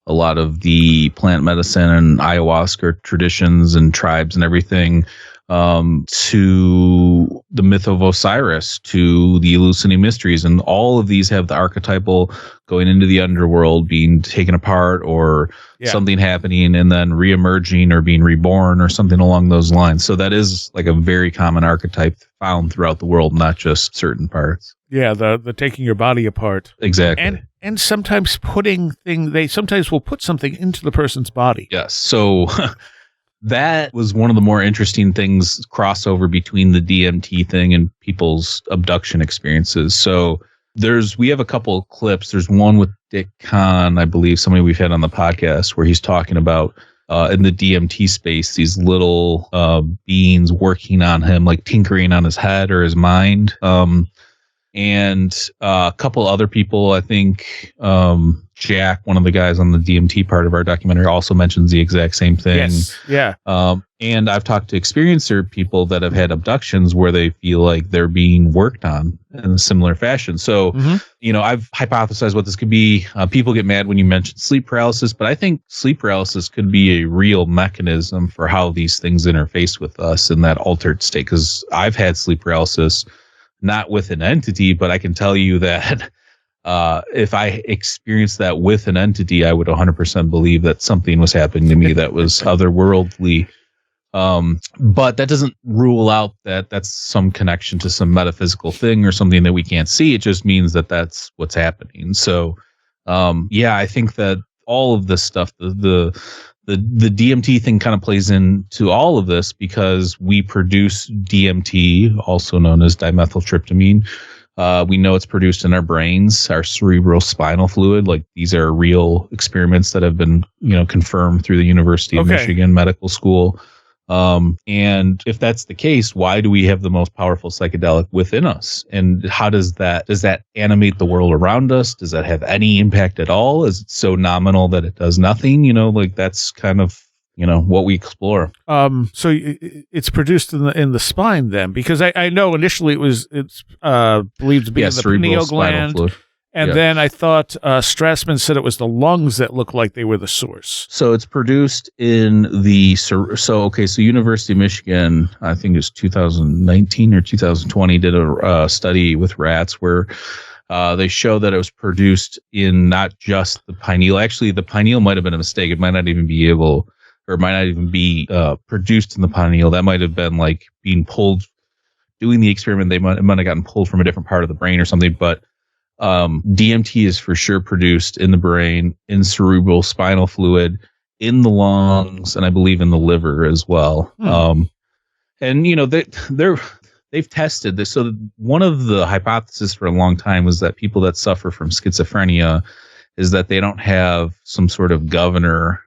a lot of the plant medicine and ayahuasca traditions and tribes and everything, to the myth of Osiris, to the Eleusinian mysteries, and all of these have the archetypal going into the underworld, being taken apart, or something happening and then reemerging or being reborn or something along those lines. So that is like a very common archetype found throughout the world, not just certain parts. Yeah, the taking your body apart. Exactly. And sometimes they sometimes will put something into the person's body. Yes. So that was one of the more interesting things, crossover between the DMT thing and people's abduction experiences. So we have a couple of clips. There's one with Dick Kahn, I believe, somebody we've had on the podcast, where he's talking about in the DMT space, these little beings working on him, like tinkering on his head or his mind. And a couple other people, I think Jack, one of the guys on the DMT part of our documentary, also mentions the exact same thing. Yes. Yeah. And I've talked to experiencer people that have had abductions where they feel like they're being worked on in a similar fashion. So, you know, I've hypothesized what this could be. People get mad when you mention sleep paralysis, but I think sleep paralysis could be a real mechanism for how these things interface with us in that altered state. Because I've had sleep paralysis, not with an entity, but I can tell you that if I experienced that with an entity, I would 100% believe that something was happening to me that was otherworldly. But that doesn't rule out that that's some connection to some metaphysical thing or something that we can't see. It just means that that's what's happening. So, yeah, I think that all of this stuff, the DMT thing kind of plays into all of this because we produce DMT, also known as dimethyltryptamine. We know it's produced in our brains, our cerebral spinal fluid. Like, these are real experiments that have been, you know, confirmed through the University of Michigan Medical School. And if that's the case, why do we have the most powerful psychedelic within us? And how does that animate the world around us? Does that have any impact at all? Is it so nominal that it does nothing? You know, like, that's kind of, you know, what we explore. So it's produced in the spine then, because I know initially it's believed to be in the pineal gland, And then I thought Strassman said it was the lungs that looked like they were the source. So it's produced in the so University of Michigan, I think it was 2019 or 2020, did a study with rats where they show that it was produced in not just the pineal. Actually, the pineal might have been a mistake. It might not even be produced in the pineal. That might have been like being pulled, doing the experiment. It might have gotten pulled from a different part of the brain or something. But DMT is for sure produced in the brain, in cerebral spinal fluid, in the lungs, and I believe in the liver as well. And you know, they've tested this. So one of the hypotheses for a long time was that people that suffer from schizophrenia is that they don't have some sort of governor,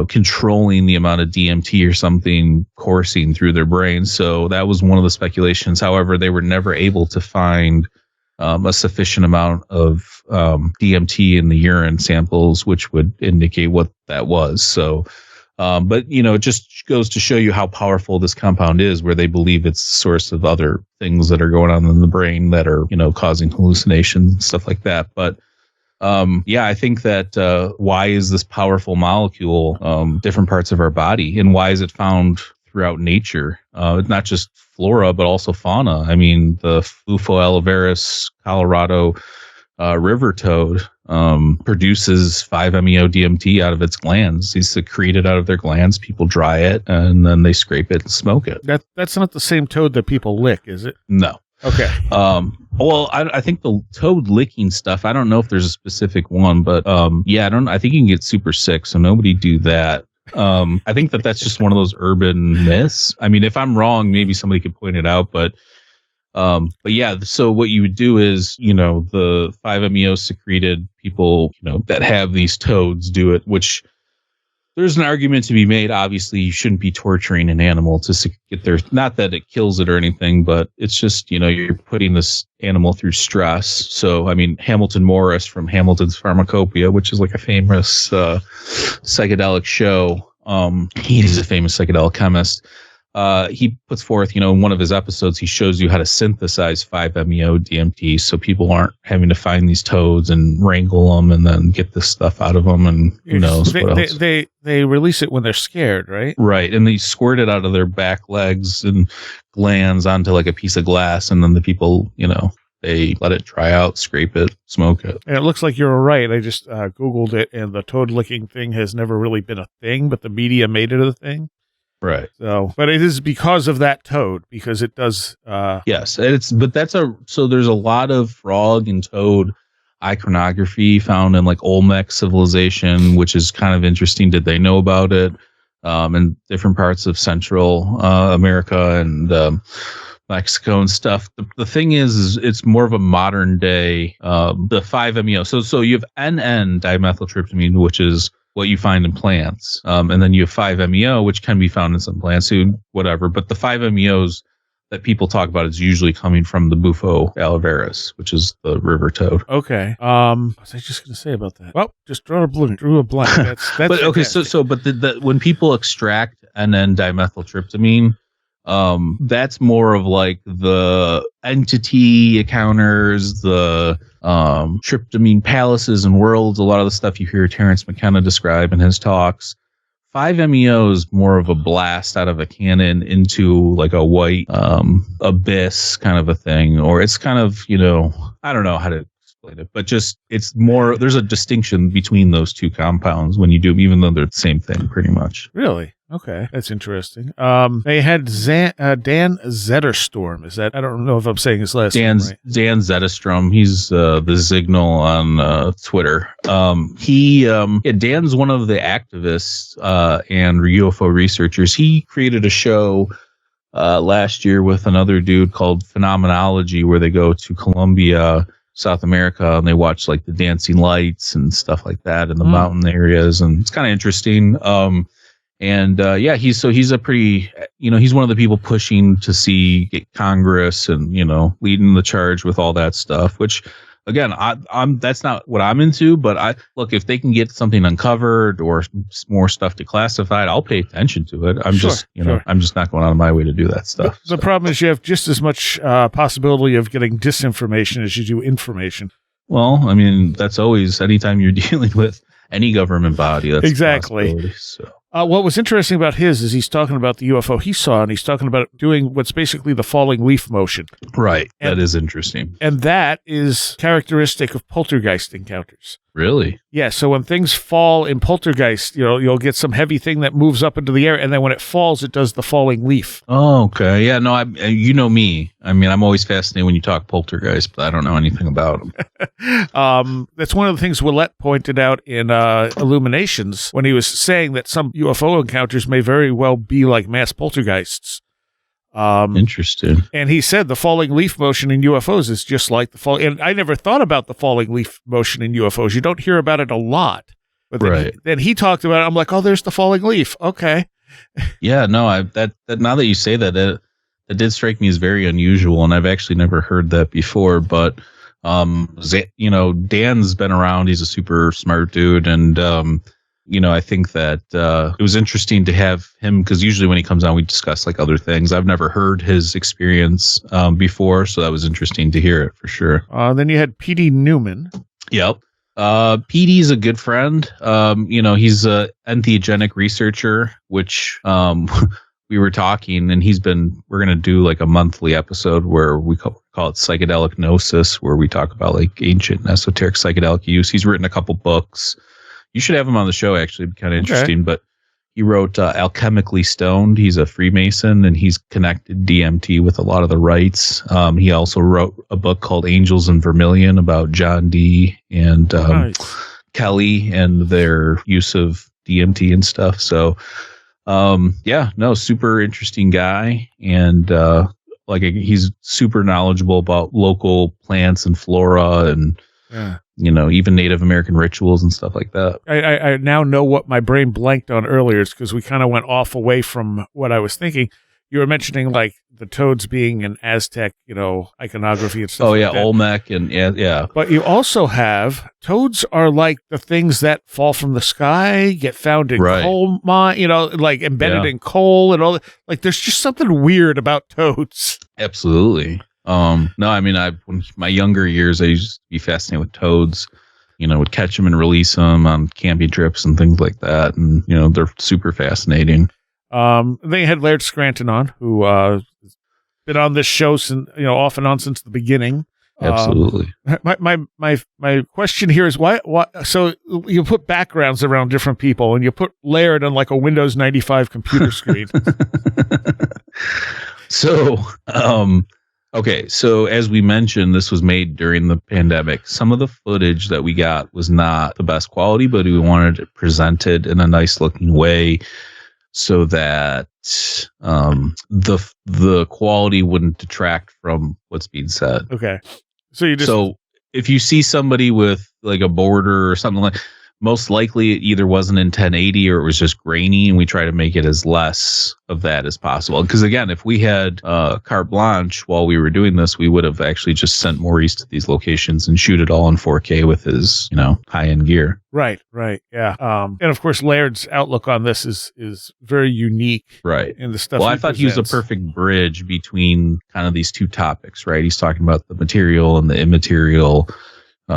controlling the amount of DMT or something coursing through their brain. So that was one of the speculations. However, they were never able to find a sufficient amount of DMT in the urine samples, which would indicate what that was. So, but it just goes to show you how powerful this compound is, where they believe it's the source of other things that are going on in the brain that are, causing hallucinations, stuff like that. But I think that why is this powerful molecule different parts of our body, and why is it found throughout nature? Not just flora, but also fauna. I mean, the Bufo allivaris Colorado river toad produces 5-MeO DMT out of its glands. These secreted out of their glands. People dry it and then they scrape it and smoke it. That's not the same toad that people lick, is it? No. Okay. Well, I think the toad licking stuff, I don't know if there's a specific one, but I think you can get super sick, so nobody do that. I think that's just one of those urban myths. I mean, if I'm wrong, maybe somebody could point it out, but yeah, so what you would do is, the 5-MeO secreted people, that have these toads do it, which there's an argument to be made. Obviously, you shouldn't be torturing an animal to get their, not that it kills it or anything, but it's just, you're putting this animal through stress. So, I mean, Hamilton Morris from Hamilton's Pharmacopoeia, which is like a famous psychedelic show. He's a famous psychedelic chemist. He puts forth, in one of his episodes, he shows you how to synthesize 5-MeO DMT, so people aren't having to find these toads and wrangle them and then get this stuff out of them, and who knows what else. They release it when they're scared, right? Right, and they squirt it out of their back legs and glands onto like a piece of glass, and then the people, they let it dry out, scrape it, smoke it. And it looks like you're right. I just Googled it, and the toad licking thing has never really been a thing, but the media made it a thing. Right. So, but it is because of that toad, because it does. Yes, so there's a lot of frog and toad iconography found in like Olmec civilization, which is kind of interesting. Did they know about it? In different parts of Central America and Mexico and stuff. The thing is it's more of a modern day, the 5-MeO. So you have NN dimethyltryptamine, which is what you find in plants. And then you have 5-MeO, which can be found in some plants too, whatever. But the 5-MeOs that people talk about is usually coming from the Bufo allivaris, which is the river toad. Okay. What was I just going to say about that? Well, just drew a blank. That's but okay. But when people extract NN dimethyltryptamine, that's more of like the entity encounters, the tryptamine palaces and worlds, a lot of the stuff you hear Terence McKenna describe in his talks. 5-MeO is more of a blast out of a cannon into like a white abyss kind of a thing, or it's kind of, I don't know how to explain it, but just it's more, there's a distinction between those two compounds when you do them, even though they're the same thing pretty much. Really? Okay, that's interesting. They had Dan Zetterstorm. Is that, I don't know if I'm saying his last name right. Dan Zetterstrom. He's the Signal on Twitter. Dan's one of the activists and UFO researchers. He created a show last year with another dude called Phenomenology, where they go to Colombia, South America, and they watch like the dancing lights and stuff like that in the mountain areas, and it's kind of interesting. He's a pretty, he's one of the people pushing to get Congress and, leading the charge with all that stuff, which again, I'm that's not what I'm into, but if they can get something uncovered or more stuff declassified, I'll pay attention to it. I'm I'm just not going out of my way to do that stuff. The problem is you have just as much possibility of getting disinformation as you do information. Well, I mean, that's always anytime you're dealing with any government body. That's exactly. So. What was interesting about his is he's talking about the UFO he saw, and he's talking about doing what's basically the falling leaf motion. Right. That is interesting. And that is characteristic of poltergeist encounters. Really? Yeah. So when things fall in poltergeist, you'll get some heavy thing that moves up into the air, and then when it falls, it does the falling leaf. Oh, okay. Yeah. No, you know me. I mean, I'm always fascinated when you talk poltergeist, but I don't know anything about them. That's one of the things Willette pointed out in Illuminations when he was saying that some UFO encounters may very well be like mass poltergeists. Interesting. And he said the falling leaf motion in UFOs is just like the fall. And I never thought about the falling leaf motion in UFOs. You don't hear about it a lot. But then he talked about it. I'm like, oh, there's the falling leaf. Okay. Yeah, no, that now that you say that, that did strike me as very unusual, and I've actually never heard that before. But Dan's been around. He's a super smart dude, and I think that it was interesting to have him, because usually when he comes on, we discuss like other things. I've never heard his experience before, so that was interesting to hear it for sure. Then you had P.D. Newman. Yep. PD's a good friend. He's a entheogenic researcher, which we were talking, and we're going to do like a monthly episode where we call it Psychedelic Gnosis, where we talk about like ancient and esoteric psychedelic use. He's written a couple books. You should have him on the show, actually. It'd be kind of interesting. But he wrote Alchemically Stoned. He's a Freemason, and he's connected DMT with a lot of the rites. He also wrote a book called Angels in Vermilion about John Dee and Kelly and their use of DMT and stuff. So, super interesting guy. And he's super knowledgeable about local plants and flora and even Native American rituals and stuff like that. I now know what my brain blanked on earlier. It's because we kind of went off away from what I was thinking. You were mentioning like the toads being an Aztec, iconography and stuff. Oh yeah, Olmec and yeah. But you also have toads are like the things that fall from the sky, get found in coal mine, like embedded in coal and all that. Like there's just something weird about toads. Absolutely. No, I mean, when my younger years, I used to be fascinated with toads, would catch them and release them on camping trips and things like that. And, they're super fascinating. They had Laird Scranton on, who, been on this show since, off and on since the beginning. Absolutely. My question here is why, so you put backgrounds around different people and you put Laird on like a Windows 95 computer screen. Okay, so as we mentioned, this was made during the pandemic. Some of the footage that we got was not the best quality, but we wanted it presented in a nice looking way so that the quality wouldn't detract from what's being said. Okay. So if you see somebody with like a border or something like, most likely it either wasn't in 1080 or it was just grainy, and we try to make it as less of that as possible. Because again, if we had carte blanche while we were doing this, we would have actually just sent Maurice to these locations and shoot it all in 4K with his, high-end gear. Right, yeah. And of course, Laird's outlook on this is very unique. Right. In the stuff. Well, I thought he was a perfect bridge between kind of these two topics, right? He's talking about the material and the immaterial. He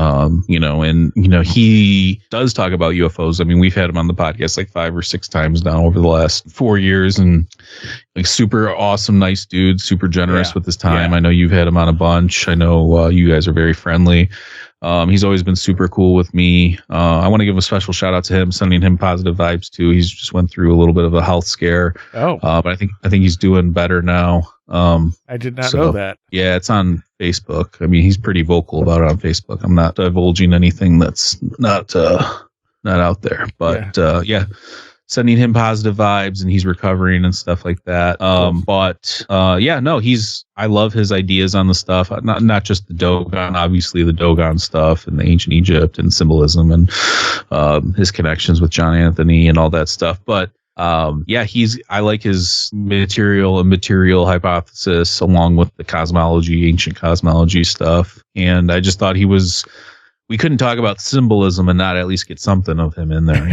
does talk about UFOs. I mean, we've had him on the podcast like 5 or 6 times now over the last 4 years, and like super awesome, nice dude, super generous with his time. I know you've had him on a bunch. I know you guys are very friendly. He's always been super cool with me. I want to give a special shout out to him, sending him positive vibes too. He's just went through a little bit of a health scare. But I think he's doing better now. I did not know that. Yeah, it's on Facebook. I mean, he's pretty vocal about it on Facebook. I'm not divulging anything that's not out there, but sending him positive vibes, and he's recovering and stuff like that. I love his ideas on the stuff, not just the Dogon, obviously the Dogon stuff and the ancient Egypt and symbolism and his connections with John Anthony and all that stuff. But I like his material and material hypothesis along with the cosmology, ancient cosmology stuff. And I just thought we couldn't talk about symbolism and not at least get something of him in there,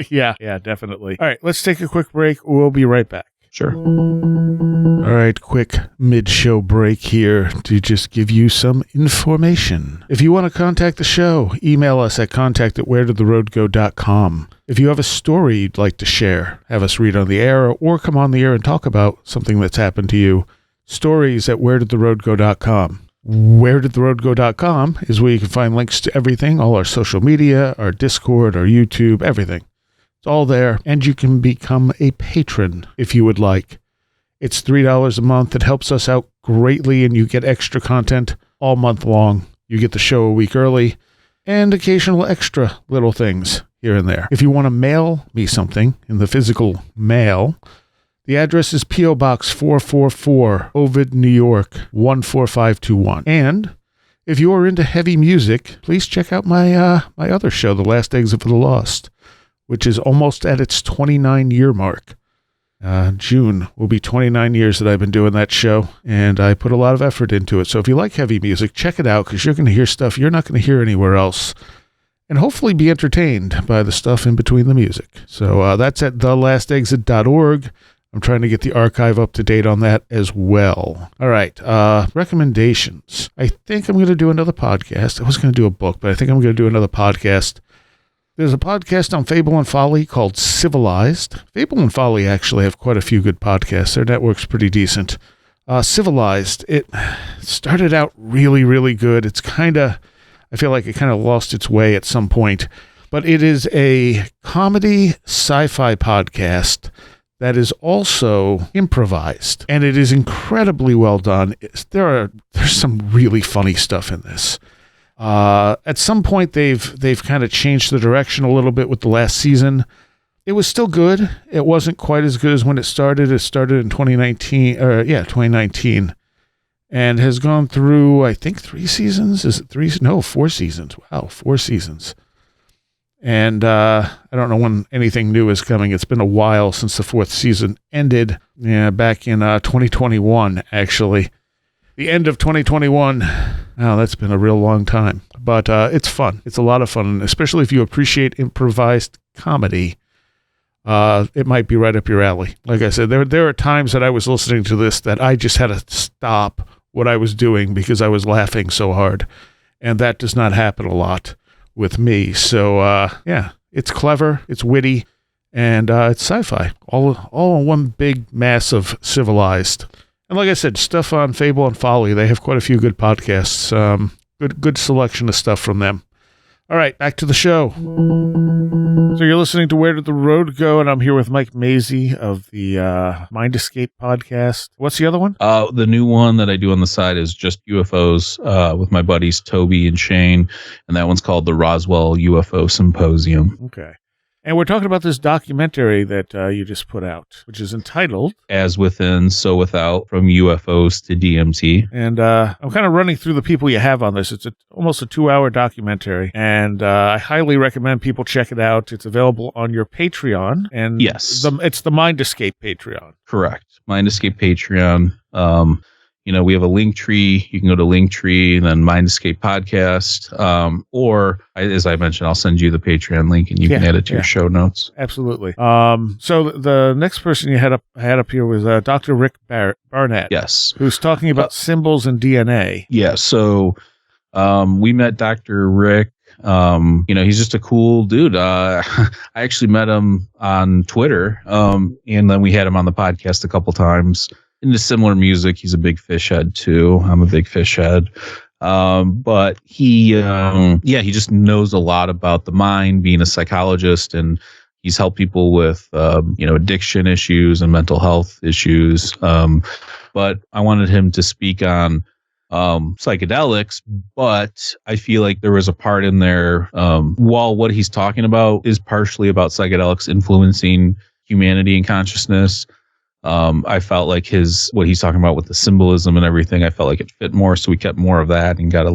Yeah, definitely. All right, let's take a quick break. We'll be right back. Sure. All right, quick mid-show break here to just give you some information. If you want to contact the show, email us at contact@wheredidtheroadgo.com. If you have a story you'd like to share, have us read on the air, or come on the air and talk about something that's happened to you, stories at wheredidtheroadgo.com. Wheredidtheroadgo.com is where you can find links to everything, all our social media, our Discord, our YouTube, everything. It's all there, and you can become a patron if you would like. It's $3 a month. It helps us out greatly, and you get extra content all month long. You get the show a week early, and occasional extra little things here and there. If you want to mail me something in the physical mail, the address is P.O. Box 444, Ovid, New York, 14521. And if you are into heavy music, please check out my my other show, The Last Exit for the Lost, which is almost at its 29-year mark. June will be 29 years that I've been doing that show, and I put a lot of effort into it. So if you like heavy music, check it out, because you're going to hear stuff you're not going to hear anywhere else, and hopefully be entertained by the stuff in between the music. So that's at thelastexit.org. I'm trying to get the archive up to date on that as well. All right, recommendations. I think I'm going to do another podcast. I was going to do a book, but I think I'm going to do another podcast. There's a podcast on Fable and Folly called Civilized. Fable and Folly actually have quite a few good podcasts. Their network's pretty decent. Civilized, it started out really, really good. It's I feel like it kind of lost its way at some point. But it is a comedy sci-fi podcast that is also improvised. And it is incredibly well done. There's some really funny stuff in this. At some point, they've kind of changed the direction a little bit with the last season. It was still good. It wasn't quite as good as when it started. It started in 2019, and has gone through, I think, 3 seasons. Is it 3? No, 4 seasons. Wow, 4 seasons. And I don't know when anything new is coming. It's been a while since the 4th season ended. Yeah, back in 2021, actually. The end of 2021. Oh, that's been a real long time. But it's fun. It's a lot of fun, especially if you appreciate improvised comedy. It might be right up your alley. Like I said, there are times that I was listening to this that I just had to stop what I was doing because I was laughing so hard. And that does not happen a lot with me. So, yeah, it's clever, it's witty, and it's sci-fi. All in one big mass of civilized. And like I said, stuff on Fable and Folly. They have quite a few good podcasts. Good selection of stuff from them. All right, back to the show. So you're listening to Where Did the Road Go? And I'm here with Mike Mazey of the Mind Escape podcast. What's the other one? The new one that I do on the side is just UFOs with my buddies Toby and Shane. And that one's called the Roswell UFO Symposium. Okay. And we're talking about this documentary that you just put out, which is entitled As Within, So Without, From UFOs to DMT. And I'm kind of running through the people you have on this. It's almost a 2-hour documentary, and I highly recommend people check it out. It's available on your Patreon. And yes, it's the Mind Escape Patreon. Correct. Mind Escape Patreon. We have a link tree. You can go to Linktree and then Mind Escape Podcast. As I mentioned, I'll send you the Patreon link and you can add it to your show notes. Absolutely. So the next person you had up here was Dr. Rick Barnett. Yes. Who's talking about symbols and DNA. Yeah. So we met Dr. Rick. He's just a cool dude. I actually met him on Twitter. And then we had him on the podcast a couple times. Into similar music. He's a big fish head too. I'm a big fish head. But he just knows a lot about the mind, being a psychologist, and he's helped people with, addiction issues and mental health issues. But I wanted him to speak on, psychedelics, but I feel like there was a part in there, while what he's talking about is partially about psychedelics influencing humanity and consciousness. I felt like what he's talking about with the symbolism and everything, I felt like it fit more. So we kept more of that and got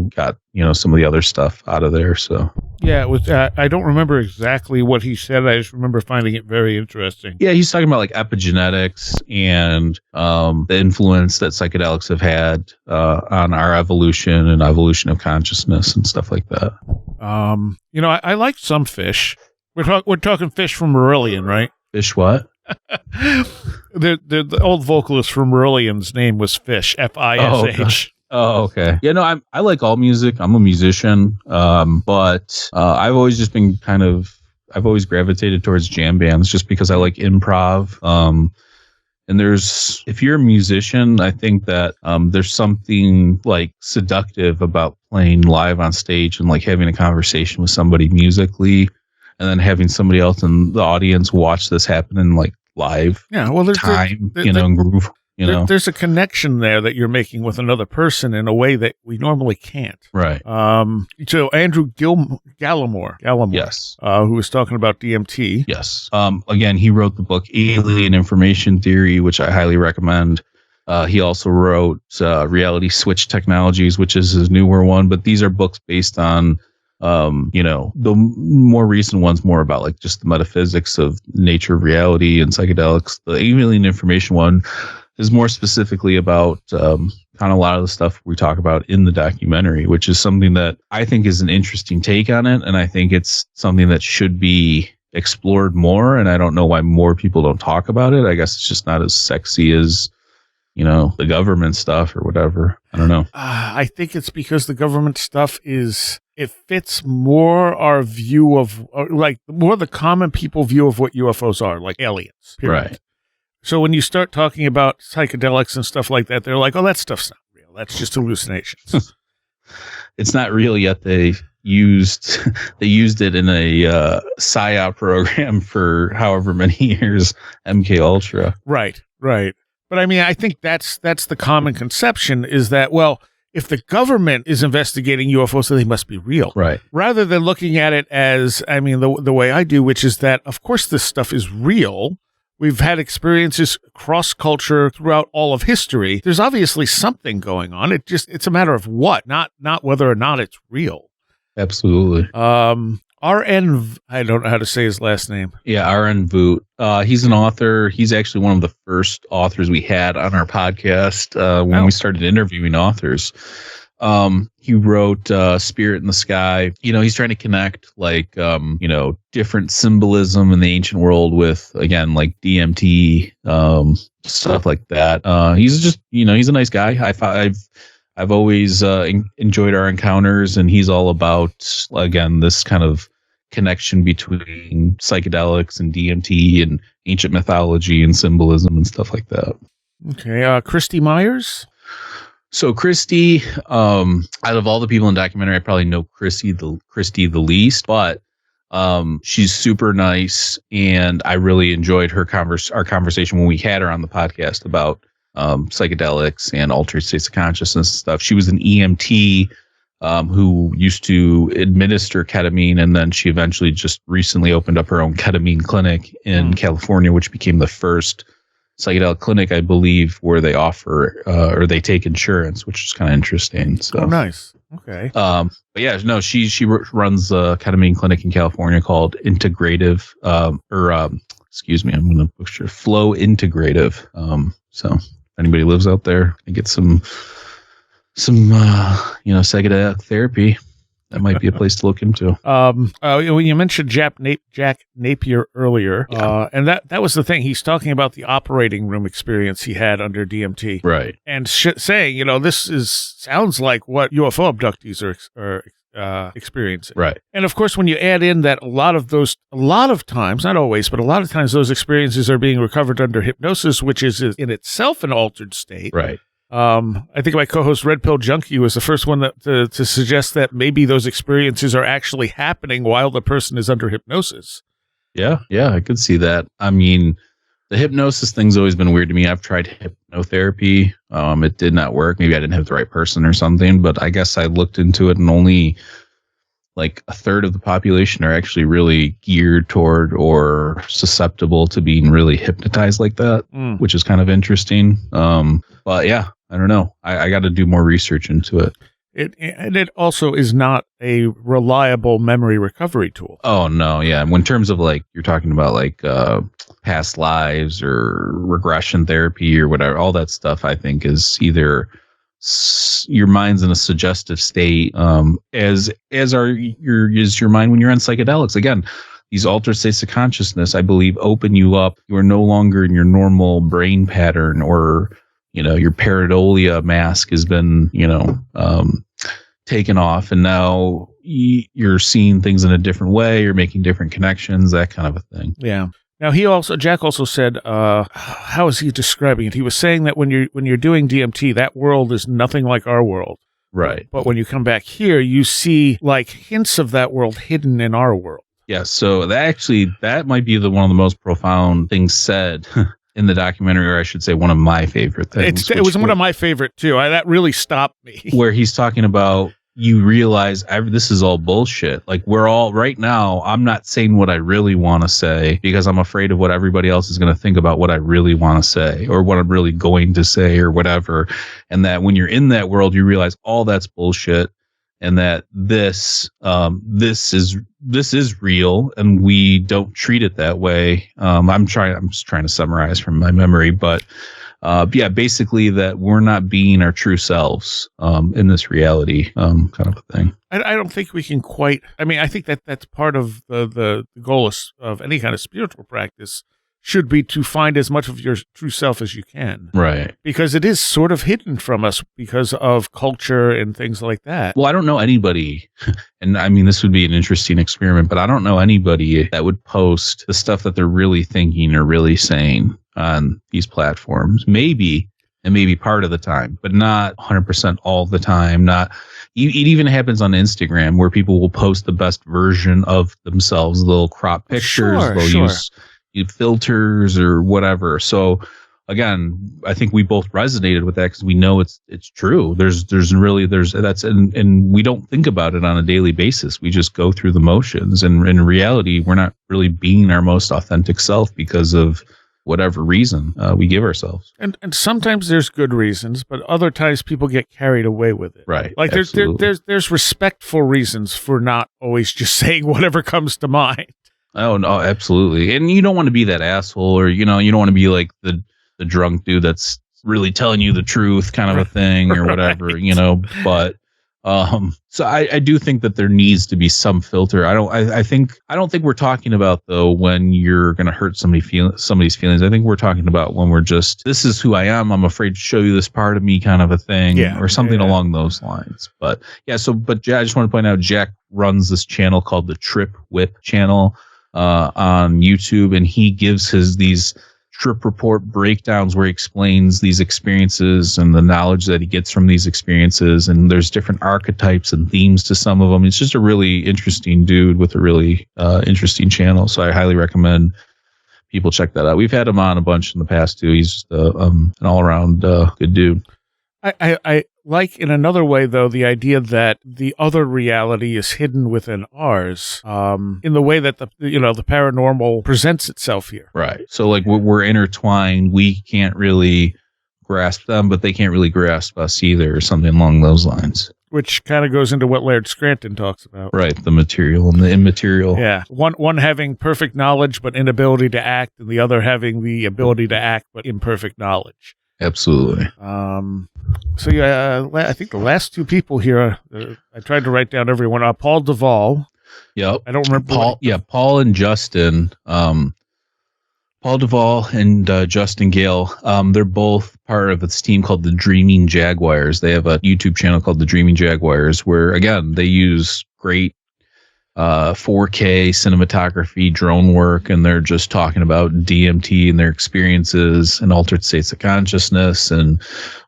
some of the other stuff out of there. So yeah, it was, I don't remember exactly what he said. I just remember finding it very interesting. Yeah. He's talking about like epigenetics and, the influence that psychedelics have had, on our evolution and evolution of consciousness and stuff like that. I like some fish. We're talking fish from Marillion, right? Fish what? The old vocalist from Marillions' name was Fish, Fish. Oh, okay. Yeah, no, I like all music. I'm a musician, but I've always just been I've always gravitated towards jam bands just because I like improv. And if you're a musician, I think that there's something like seductive about playing live on stage and like having a conversation with somebody musically, and then having somebody else in the audience watch this happen in like live. Yeah, well, there's time, groove. There's a connection there that you're making with another person in a way that we normally can't. Right. So Andrew Gallimore, yes, who was talking about DMT. Yes. Again, he wrote the book Alien Information Theory, which I highly recommend. He also wrote Reality Switch Technologies, which is his newer one. But these are books based on, the more recent ones, more about like just the metaphysics of nature of reality and psychedelics. The Alien Information one is more specifically about kind of a lot of the stuff we talk about in the documentary, which is something that I think is an interesting take on it. And I think it's something that should be explored more. And I don't know why more people don't talk about it. I guess it's just not as sexy as, the government stuff or whatever. I don't know. I think it's because the government stuff it fits more our view of, more the common people view of what UFOs are, like aliens. Period. Right. So when you start talking about psychedelics and stuff like that, they're like, oh, that stuff's not real. That's just hallucinations. It's not real yet. They used it in a PSYOP program for however many years, MK Ultra. Right. But I mean, I think that's the common conception is that, well, if the government is investigating UFOs, then they must be real. Right. Rather than looking at it as, I mean, the way I do, which is that, of course, this stuff is real. We've had experiences cross-culture throughout all of history. There's obviously something going on. It's a matter of what, not whether or not it's real. Absolutely. R.N. I don't know how to say his last name. Yeah, R.N. Voot. He's an author. He's actually one of the first authors we had on our podcast when we started interviewing authors. He wrote Spirit in the Sky. He's trying to connect different symbolism in the ancient world with, again, like DMT, stuff like that. He's just, he's a nice guy. I've always enjoyed our encounters, and he's all about, again, this kind of connection between psychedelics and DMT and ancient mythology and symbolism and stuff like that. Okay. Christi Myers? So Christi, out of all the people in the documentary, I probably know Christi the least, but she's super nice, and I really enjoyed our conversation when we had her on the podcast about psychedelics and altered states of consciousness and stuff. She was an EMT who used to administer ketamine, and then she eventually just recently opened up her own ketamine clinic in California, which became the first psychedelic clinic, I believe, where they offer or they take insurance, which is kind of interesting. So nice. Okay. But yeah, no, she runs a ketamine clinic in California called Integrative, excuse me, I'm going to butcher Flow Integrative. So if anybody lives out there and get some psychedelic therapy, that might be a place to look into. When you mentioned Jack Napier earlier, and that was the thing. He's talking about the operating room experience he had under DMT, right? And saying, this sounds like what UFO abductees are experiencing, right? And of course, when you add in that a lot of times, not always, but a lot of times, those experiences are being recovered under hypnosis, which is in itself an altered state, right? I think my co-host Red Pill Junkie was the first one to suggest that maybe those experiences are actually happening while the person is under hypnosis. Yeah, I could see that. I mean, the hypnosis thing's always been weird to me. I've tried hypnotherapy. It did not work. Maybe I didn't have the right person or something, but I guess I looked into it, and only like a third of the population are actually really geared toward or susceptible to being really hypnotized like that, which is kind of interesting. But yeah, I don't know. I got to do more research into it. It also is not a reliable memory recovery tool. Oh, no. Yeah. In terms of like, you're talking about like past lives or regression therapy or whatever, all that stuff, I think is either your mind's in a suggestive state, as is your mind when you're on psychedelics. Again, these altered states of consciousness, I believe, open you up. You are no longer in your normal brain pattern, or, your pareidolia mask has been, taken off, and now you're seeing things in a different way. You're making different connections, that kind of a thing. Yeah. Now Jack also said, how is he describing it? He was saying that when you're doing DMT, that world is nothing like our world. Right. But when you come back here, you see like hints of that world hidden in our world. Yeah. So that might be one of the most profound things said in the documentary, or I should say one of my favorite things. It was one of my favorite too. That really stopped me. Where he's talking about, you realize this is all bullshit. Like, we're all right now, I'm not saying what I really want to say because I'm afraid of what everybody else is going to think about what I really want to say, or what I'm really going to say, or whatever. And that when you're in that world, you realize all that's bullshit, and that this is real, and we don't treat it that way. I'm just trying to summarize from my memory, but basically that we're not being our true selves in this reality, kind of a thing. I don't think we can quite. I mean, I think that's part of the goal of any kind of spiritual practice should be to find as much of your true self as you can. Right. Because it is sort of hidden from us because of culture and things like that. Well, I don't know anybody, and I mean, this would be an interesting experiment, but I don't know anybody that would post the stuff that they're really thinking or really saying on these platforms. Maybe part of the time, but not 100% all the time. It even happens on Instagram, where people will post the best version of themselves, little crop pictures, they'll use filters or whatever. So again, I think we both resonated with that because we know it's true. And we don't think about it on a daily basis. We just go through the motions, and in reality, we're not really being our most authentic self because of whatever reason we give ourselves. And sometimes there's good reasons, but other times people get carried away with it. Right. Like there's respectful reasons for not always just saying whatever comes to mind. Oh no, absolutely. And you don't want to be that asshole, or you don't want to be like the drunk dude that's really telling you the truth kind of a thing, or whatever, but so I do think that there needs to be some filter. I don't think we're talking about, though, when you're going to hurt somebody's feelings. I think we're talking about when we're just, this is who I am, I'm afraid to show you this part of me kind of a thing, or something along those lines. But I just want to point out, Jack runs this channel called the Trip Whip channel on YouTube, and he gives these trip report breakdowns where he explains these experiences and the knowledge that he gets from these experiences, and there's different archetypes and themes to some of them. It's just a really interesting dude with a really interesting channel, so I highly recommend people check that out. We've had him on a bunch in the past too. He's just an all-around good dude. I like, in another way, though, the idea that the other reality is hidden within ours, in the way that the paranormal presents itself here. Right. So like we're intertwined. We can't really grasp them, but they can't really grasp us either, or something along those lines. Which kind of goes into what Laird Scranton talks about. Right. The material and the immaterial. Yeah. One having perfect knowledge but inability to act, and the other having the ability to act but imperfect knowledge. Absolutely. So I think the last two people here, I tried to write down everyone. Paul Duvall. Yep. I don't remember. Paul and Justin. Paul Duvall and Justin Gale. They're both part of this team called the Dreaming Jaguars. They have a YouTube channel called the Dreaming Jaguars, where again they use great 4K cinematography, drone work, and they're just talking about DMT and their experiences and altered states of consciousness and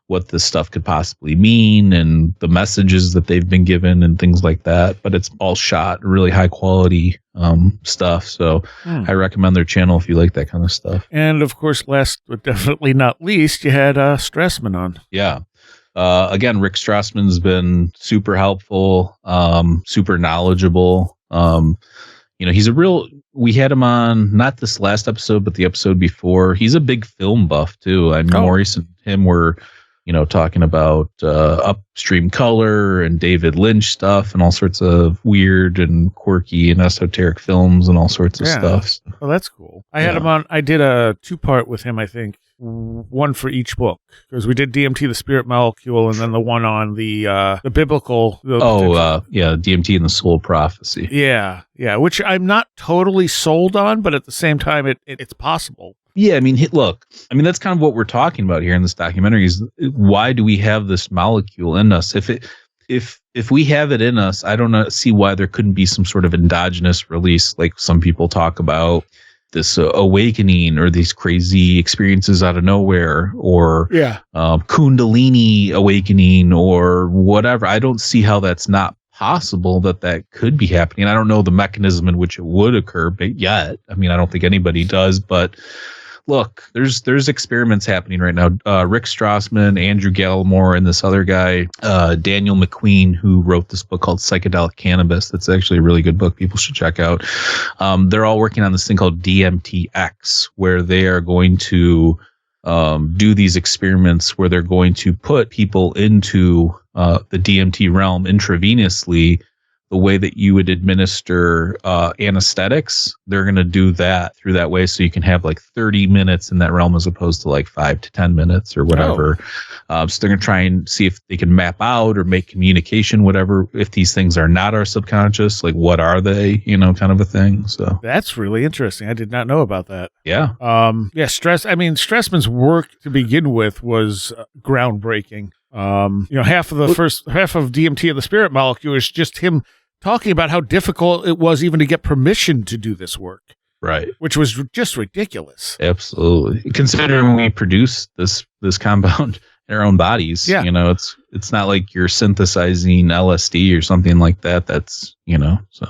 what this stuff could possibly mean and the messages that they've been given and things like that. But it's all shot really high quality stuff. So I recommend their channel if you like that kind of stuff. And of course, last but definitely not least, you had Strassman on. Yeah. Again, Rick Strassman's been super helpful, super knowledgeable. We had him on, not this last episode, but the episode before. He's a big film buff too. I mean, Maurice and him were, talking about Upstream Color and David Lynch stuff and all sorts of weird and quirky and esoteric films and all sorts of stuff. Oh, that's cool. I had him on. I did a 2-part with him, I think. one for each book, because we did DMT, the spirit molecule, and then the one on the biblical. DMT and the soul prophecy. Yeah, which I'm not totally sold on, but at the same time, it's possible. Yeah, I mean, look, that's kind of what we're talking about here in this documentary is why do we have this molecule in us? If we have it in us, I don't see why there couldn't be some sort of endogenous release, like some people talk about this awakening or these crazy experiences out of nowhere, or Kundalini awakening or whatever. I don't see how that's not possible that could be happening. I don't know the mechanism in which it would occur yet. I don't think anybody does, but look, there's experiments happening right now. Rick Strassman, Andrew Gallimore, and this other guy, Daniel McQueen, who wrote this book called Psychedelic Cannabis. That's actually a really good book. People should check out. They're all working on this thing called DMT-X, where they are going to do these experiments where they're going to put people into the DMT realm intravenously. The way that you would administer anesthetics, they're going to do that through that way. So you can have like 30 minutes in that realm as opposed to like 5 to 10 minutes or whatever. So they're going to try and see if they can map out or make communication, whatever. If these things are not our subconscious, like what are they, kind of a thing. So that's really interesting. I did not know about that. Yeah. Strassman's work to begin with was groundbreaking. Half of DMT and the spirit molecule is just him talking about how difficult it was even to get permission to do this work. Right. Which was just ridiculous. Absolutely. Considering we produce this compound in our own bodies, it's not like you're synthesizing LSD or something like that. That's, so.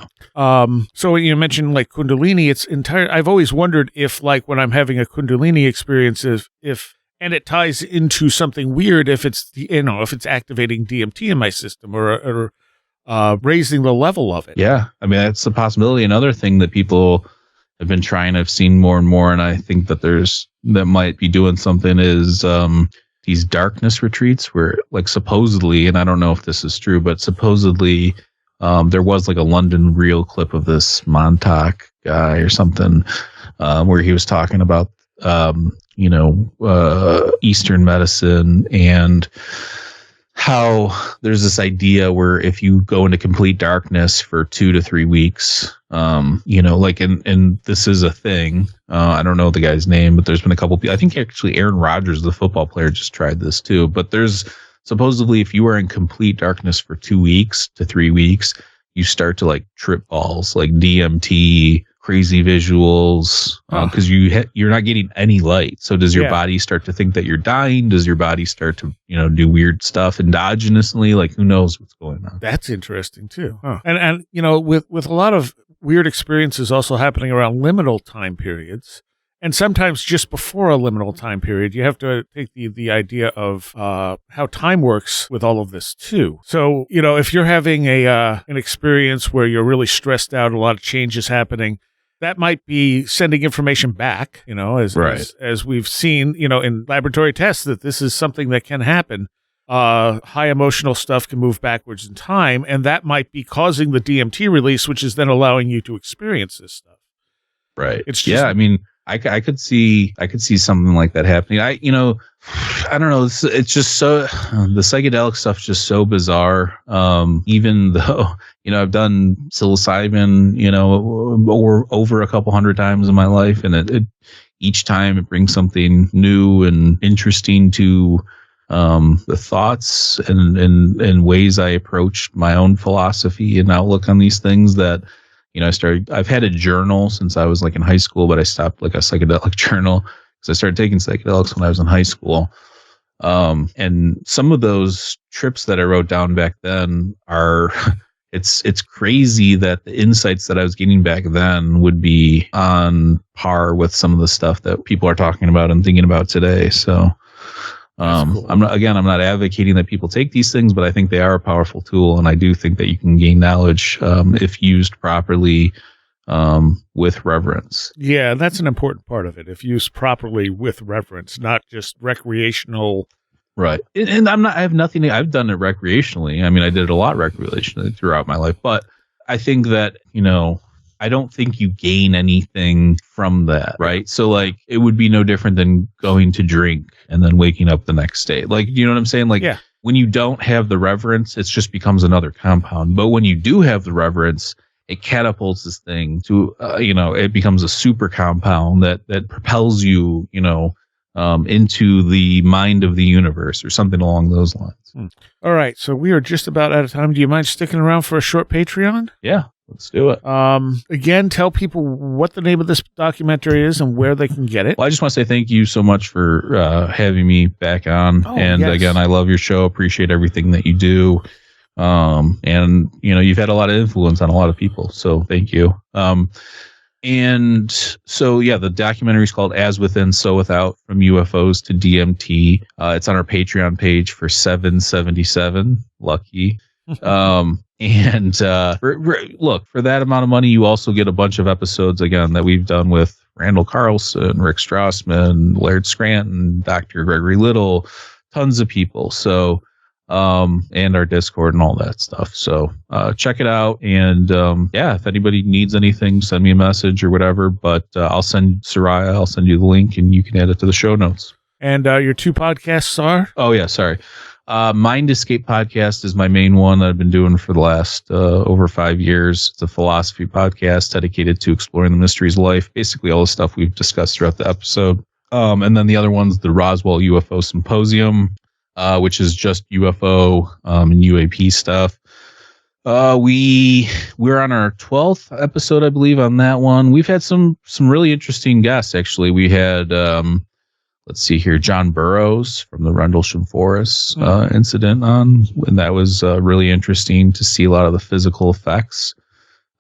So when you mentioned like Kundalini, I've always wondered if like when I'm having a Kundalini experience, and it ties into something weird if it's activating DMT in my system or raising the level of it. Yeah, that's a possibility. Another thing that people have been trying, I've seen more and more, and I think that might be doing something is these darkness retreats where, like, supposedly, and I don't know if this is true, but supposedly there was like a London Real clip of this Montauk guy or something where he was talking about Eastern medicine and how there's this idea where if you go into complete darkness for 2 to 3 weeks, and this is a thing. I don't know the guy's name, but there's been a couple people. I think actually Aaron Rodgers, the football player, just tried this too. But there's supposedly if you are in complete darkness for 2 weeks to 3 weeks, you start to like trip balls, like DMT, crazy visuals, because you're not getting any light. So does your body start to think that you're dying? Does your body start to do weird stuff endogenously? Like, who knows what's going on? That's interesting too. Huh. And with a lot of weird experiences also happening around liminal time periods, and sometimes just before a liminal time period, you have to take the idea of how time works with all of this too. So if you're having an experience where you're really stressed out, a lot of changes happening, that might be sending information back, as we've seen, in laboratory tests, that this is something that can happen. High emotional stuff can move backwards in time, and that might be causing the DMT release, which is then allowing you to experience this stuff. Right. It's just, I could see something like that happening. I don't know. It's just so, the psychedelic stuff's just so bizarre. Even though, I've done psilocybin, over a couple hundred times in my life. And it each time it brings something new and interesting to, the thoughts and ways I approach my own philosophy and outlook on these things that, I've had a journal since I was like in high school, but I stopped like a psychedelic journal because I started taking psychedelics when I was in high school. And some of those trips that I wrote down back then are, it's crazy that the insights that I was getting back then would be on par with some of the stuff that people are talking about and thinking about today. So, cool. I'm not advocating that people take these things, but I think they are a powerful tool. And I do think that you can gain knowledge, if used properly, with reverence. Yeah, that's an important part of it. If used properly with reverence, not just recreational. Right. And I've done it recreationally. I did it a lot recreationally throughout my life, but I think that, I don't think you gain anything from that, right? So like it would be no different than going to drink and then waking up the next day. Like, you know what I'm saying? Like when you don't have the reverence, it just becomes another compound. But when you do have the reverence, it catapults this thing to, it becomes a super compound that propels you, into the mind of the universe or something along those lines. All right. So we are just about out of time. Do you mind sticking around for a short Patreon? Yeah, let's do it. Again, tell people what the name of this documentary is and where they can get it. Well, I just want to say thank you so much for having me back on. Again, I love your show. Appreciate everything that you do. And you've had a lot of influence on a lot of people. So thank you. And so, the documentary is called As Within, So Without, From UFOs to DMT. It's on our Patreon page for $7.77. Lucky. Look, for that amount of money, you also get a bunch of episodes, again, that we've done with Randall Carlson, Rick Strassman, Laird Scranton, Dr. Gregory Little, tons of people. So, and our Discord and all that stuff. So check it out. And if anybody needs anything, send me a message or whatever. But I'll send Seriah, I'll send you the link and you can add it to the show notes. And your two podcasts are? Oh, yeah, sorry. Mind Escape podcast is my main one that I've been doing for the last over 5 years. It's a philosophy podcast dedicated to exploring the mysteries of life, basically all the stuff we've discussed throughout the episode. And then the other one's the Roswell UFO Symposium, which is just UFO and UAP stuff. We're on our 12th episode, I believe, on that one. We've had some really interesting guests, actually. We had, let's see here, John Burroughs from the Rendlesham Forest incident on, and that was really interesting to see a lot of the physical effects.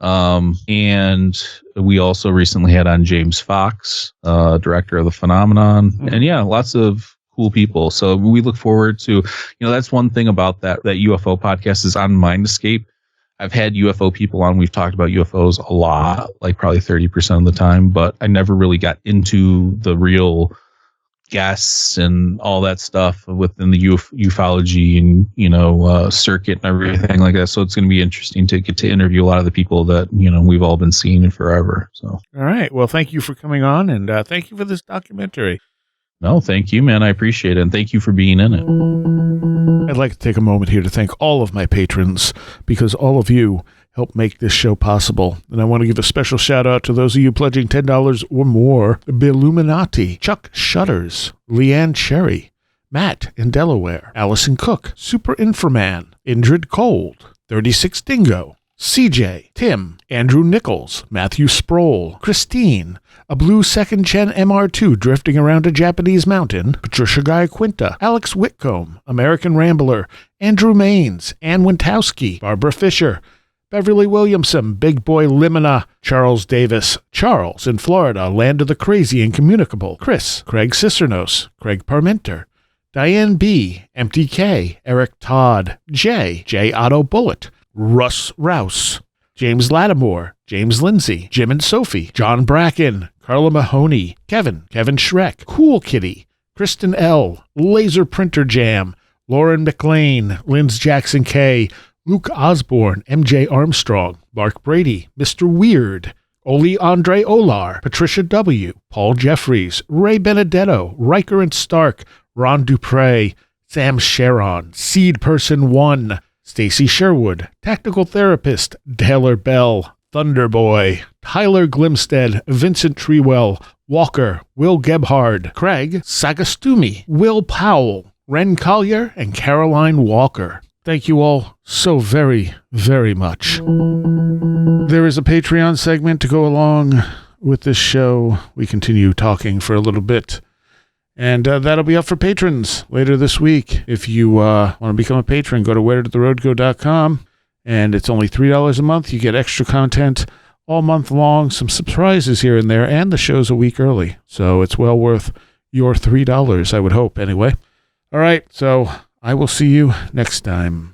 And we also recently had on James Fox, director of The Phenomenon, and lots of cool people. So we look forward to, that's one thing about that UFO podcast is on Mind Escape. I've had UFO people on. We've talked about UFOs a lot, like probably 30% of the time, but I never really got into the real guests and all that stuff within the ufology and, circuit and everything like that. So it's going to be interesting to get to interview a lot of the people that, we've all been seeing forever. So, all right. Well, thank you for coming on and thank you for this documentary. No, thank you, man. I appreciate it. And thank you for being in it. I'd like to take a moment here to thank all of my patrons because all of you help make this show possible. And I want to give a special shout out to those of you pledging $10 or more. Billuminati, Chuck Shutters, Leanne Cherry, Matt in Delaware, Allison Cook, Super Inframan, Indrid Cold, 36 Dingo, CJ, Tim, Andrew Nichols, Matthew Sproul, Christine, a blue second gen MR2 drifting around a Japanese mountain, Patricia Guy Quinta, Alex Whitcomb, American Rambler, Andrew Maines, Ann Wintowski, Barbara Fisher, Beverly Williamson, Big Boy Limina, Charles Davis, Charles in Florida, Land of the Crazy and Communicable, Chris, Craig Cicernos, Craig Parmenter, Diane B, MTK, Eric Todd, J Otto Bullet, Russ Rouse, James Lattimore, James Lindsay, Jim and Sophie, John Bracken, Carla Mahoney, Kevin Schreck, Cool Kitty, Kristen L, Laser Printer Jam, Lauren McLean, Linz Jackson K, Luke Osborne, MJ Armstrong, Mark Brady, Mr. Weird, Oli Andre Olar, Patricia W., Paul Jeffries, Ray Benedetto, Riker and Stark, Ron Dupre, Sam Sharon, Seed Person 1, Stacy Sherwood, Tactical Therapist, Taylor Bell, Thunderboy, Tyler Glimstead, Vincent Trewell, Walker, Will Gebhard, Craig Sagastumi, Will Powell, Ren Collier, and Caroline Walker. Thank you all so very, very much. There is a Patreon segment to go along with this show. We continue talking for a little bit. And that'll be up for patrons later this week. If you want to become a patron, go to wheredidtheroadgo.com. And it's only $3 a month. You get extra content all month long, some surprises here and there, and the show's a week early. So it's well worth your $3, I would hope, anyway. All right, so I will see you next time.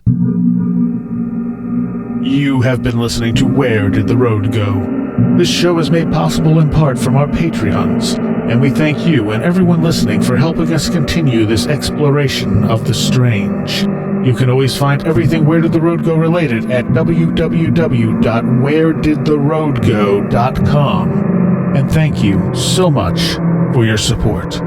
You have been listening to Where Did the Road Go? This show is made possible in part from our Patreons, and we thank you and everyone listening for helping us continue this exploration of the strange. You can always find everything Where Did the Road Go related at www.wheredidtheroadgo.com. And thank you so much for your support.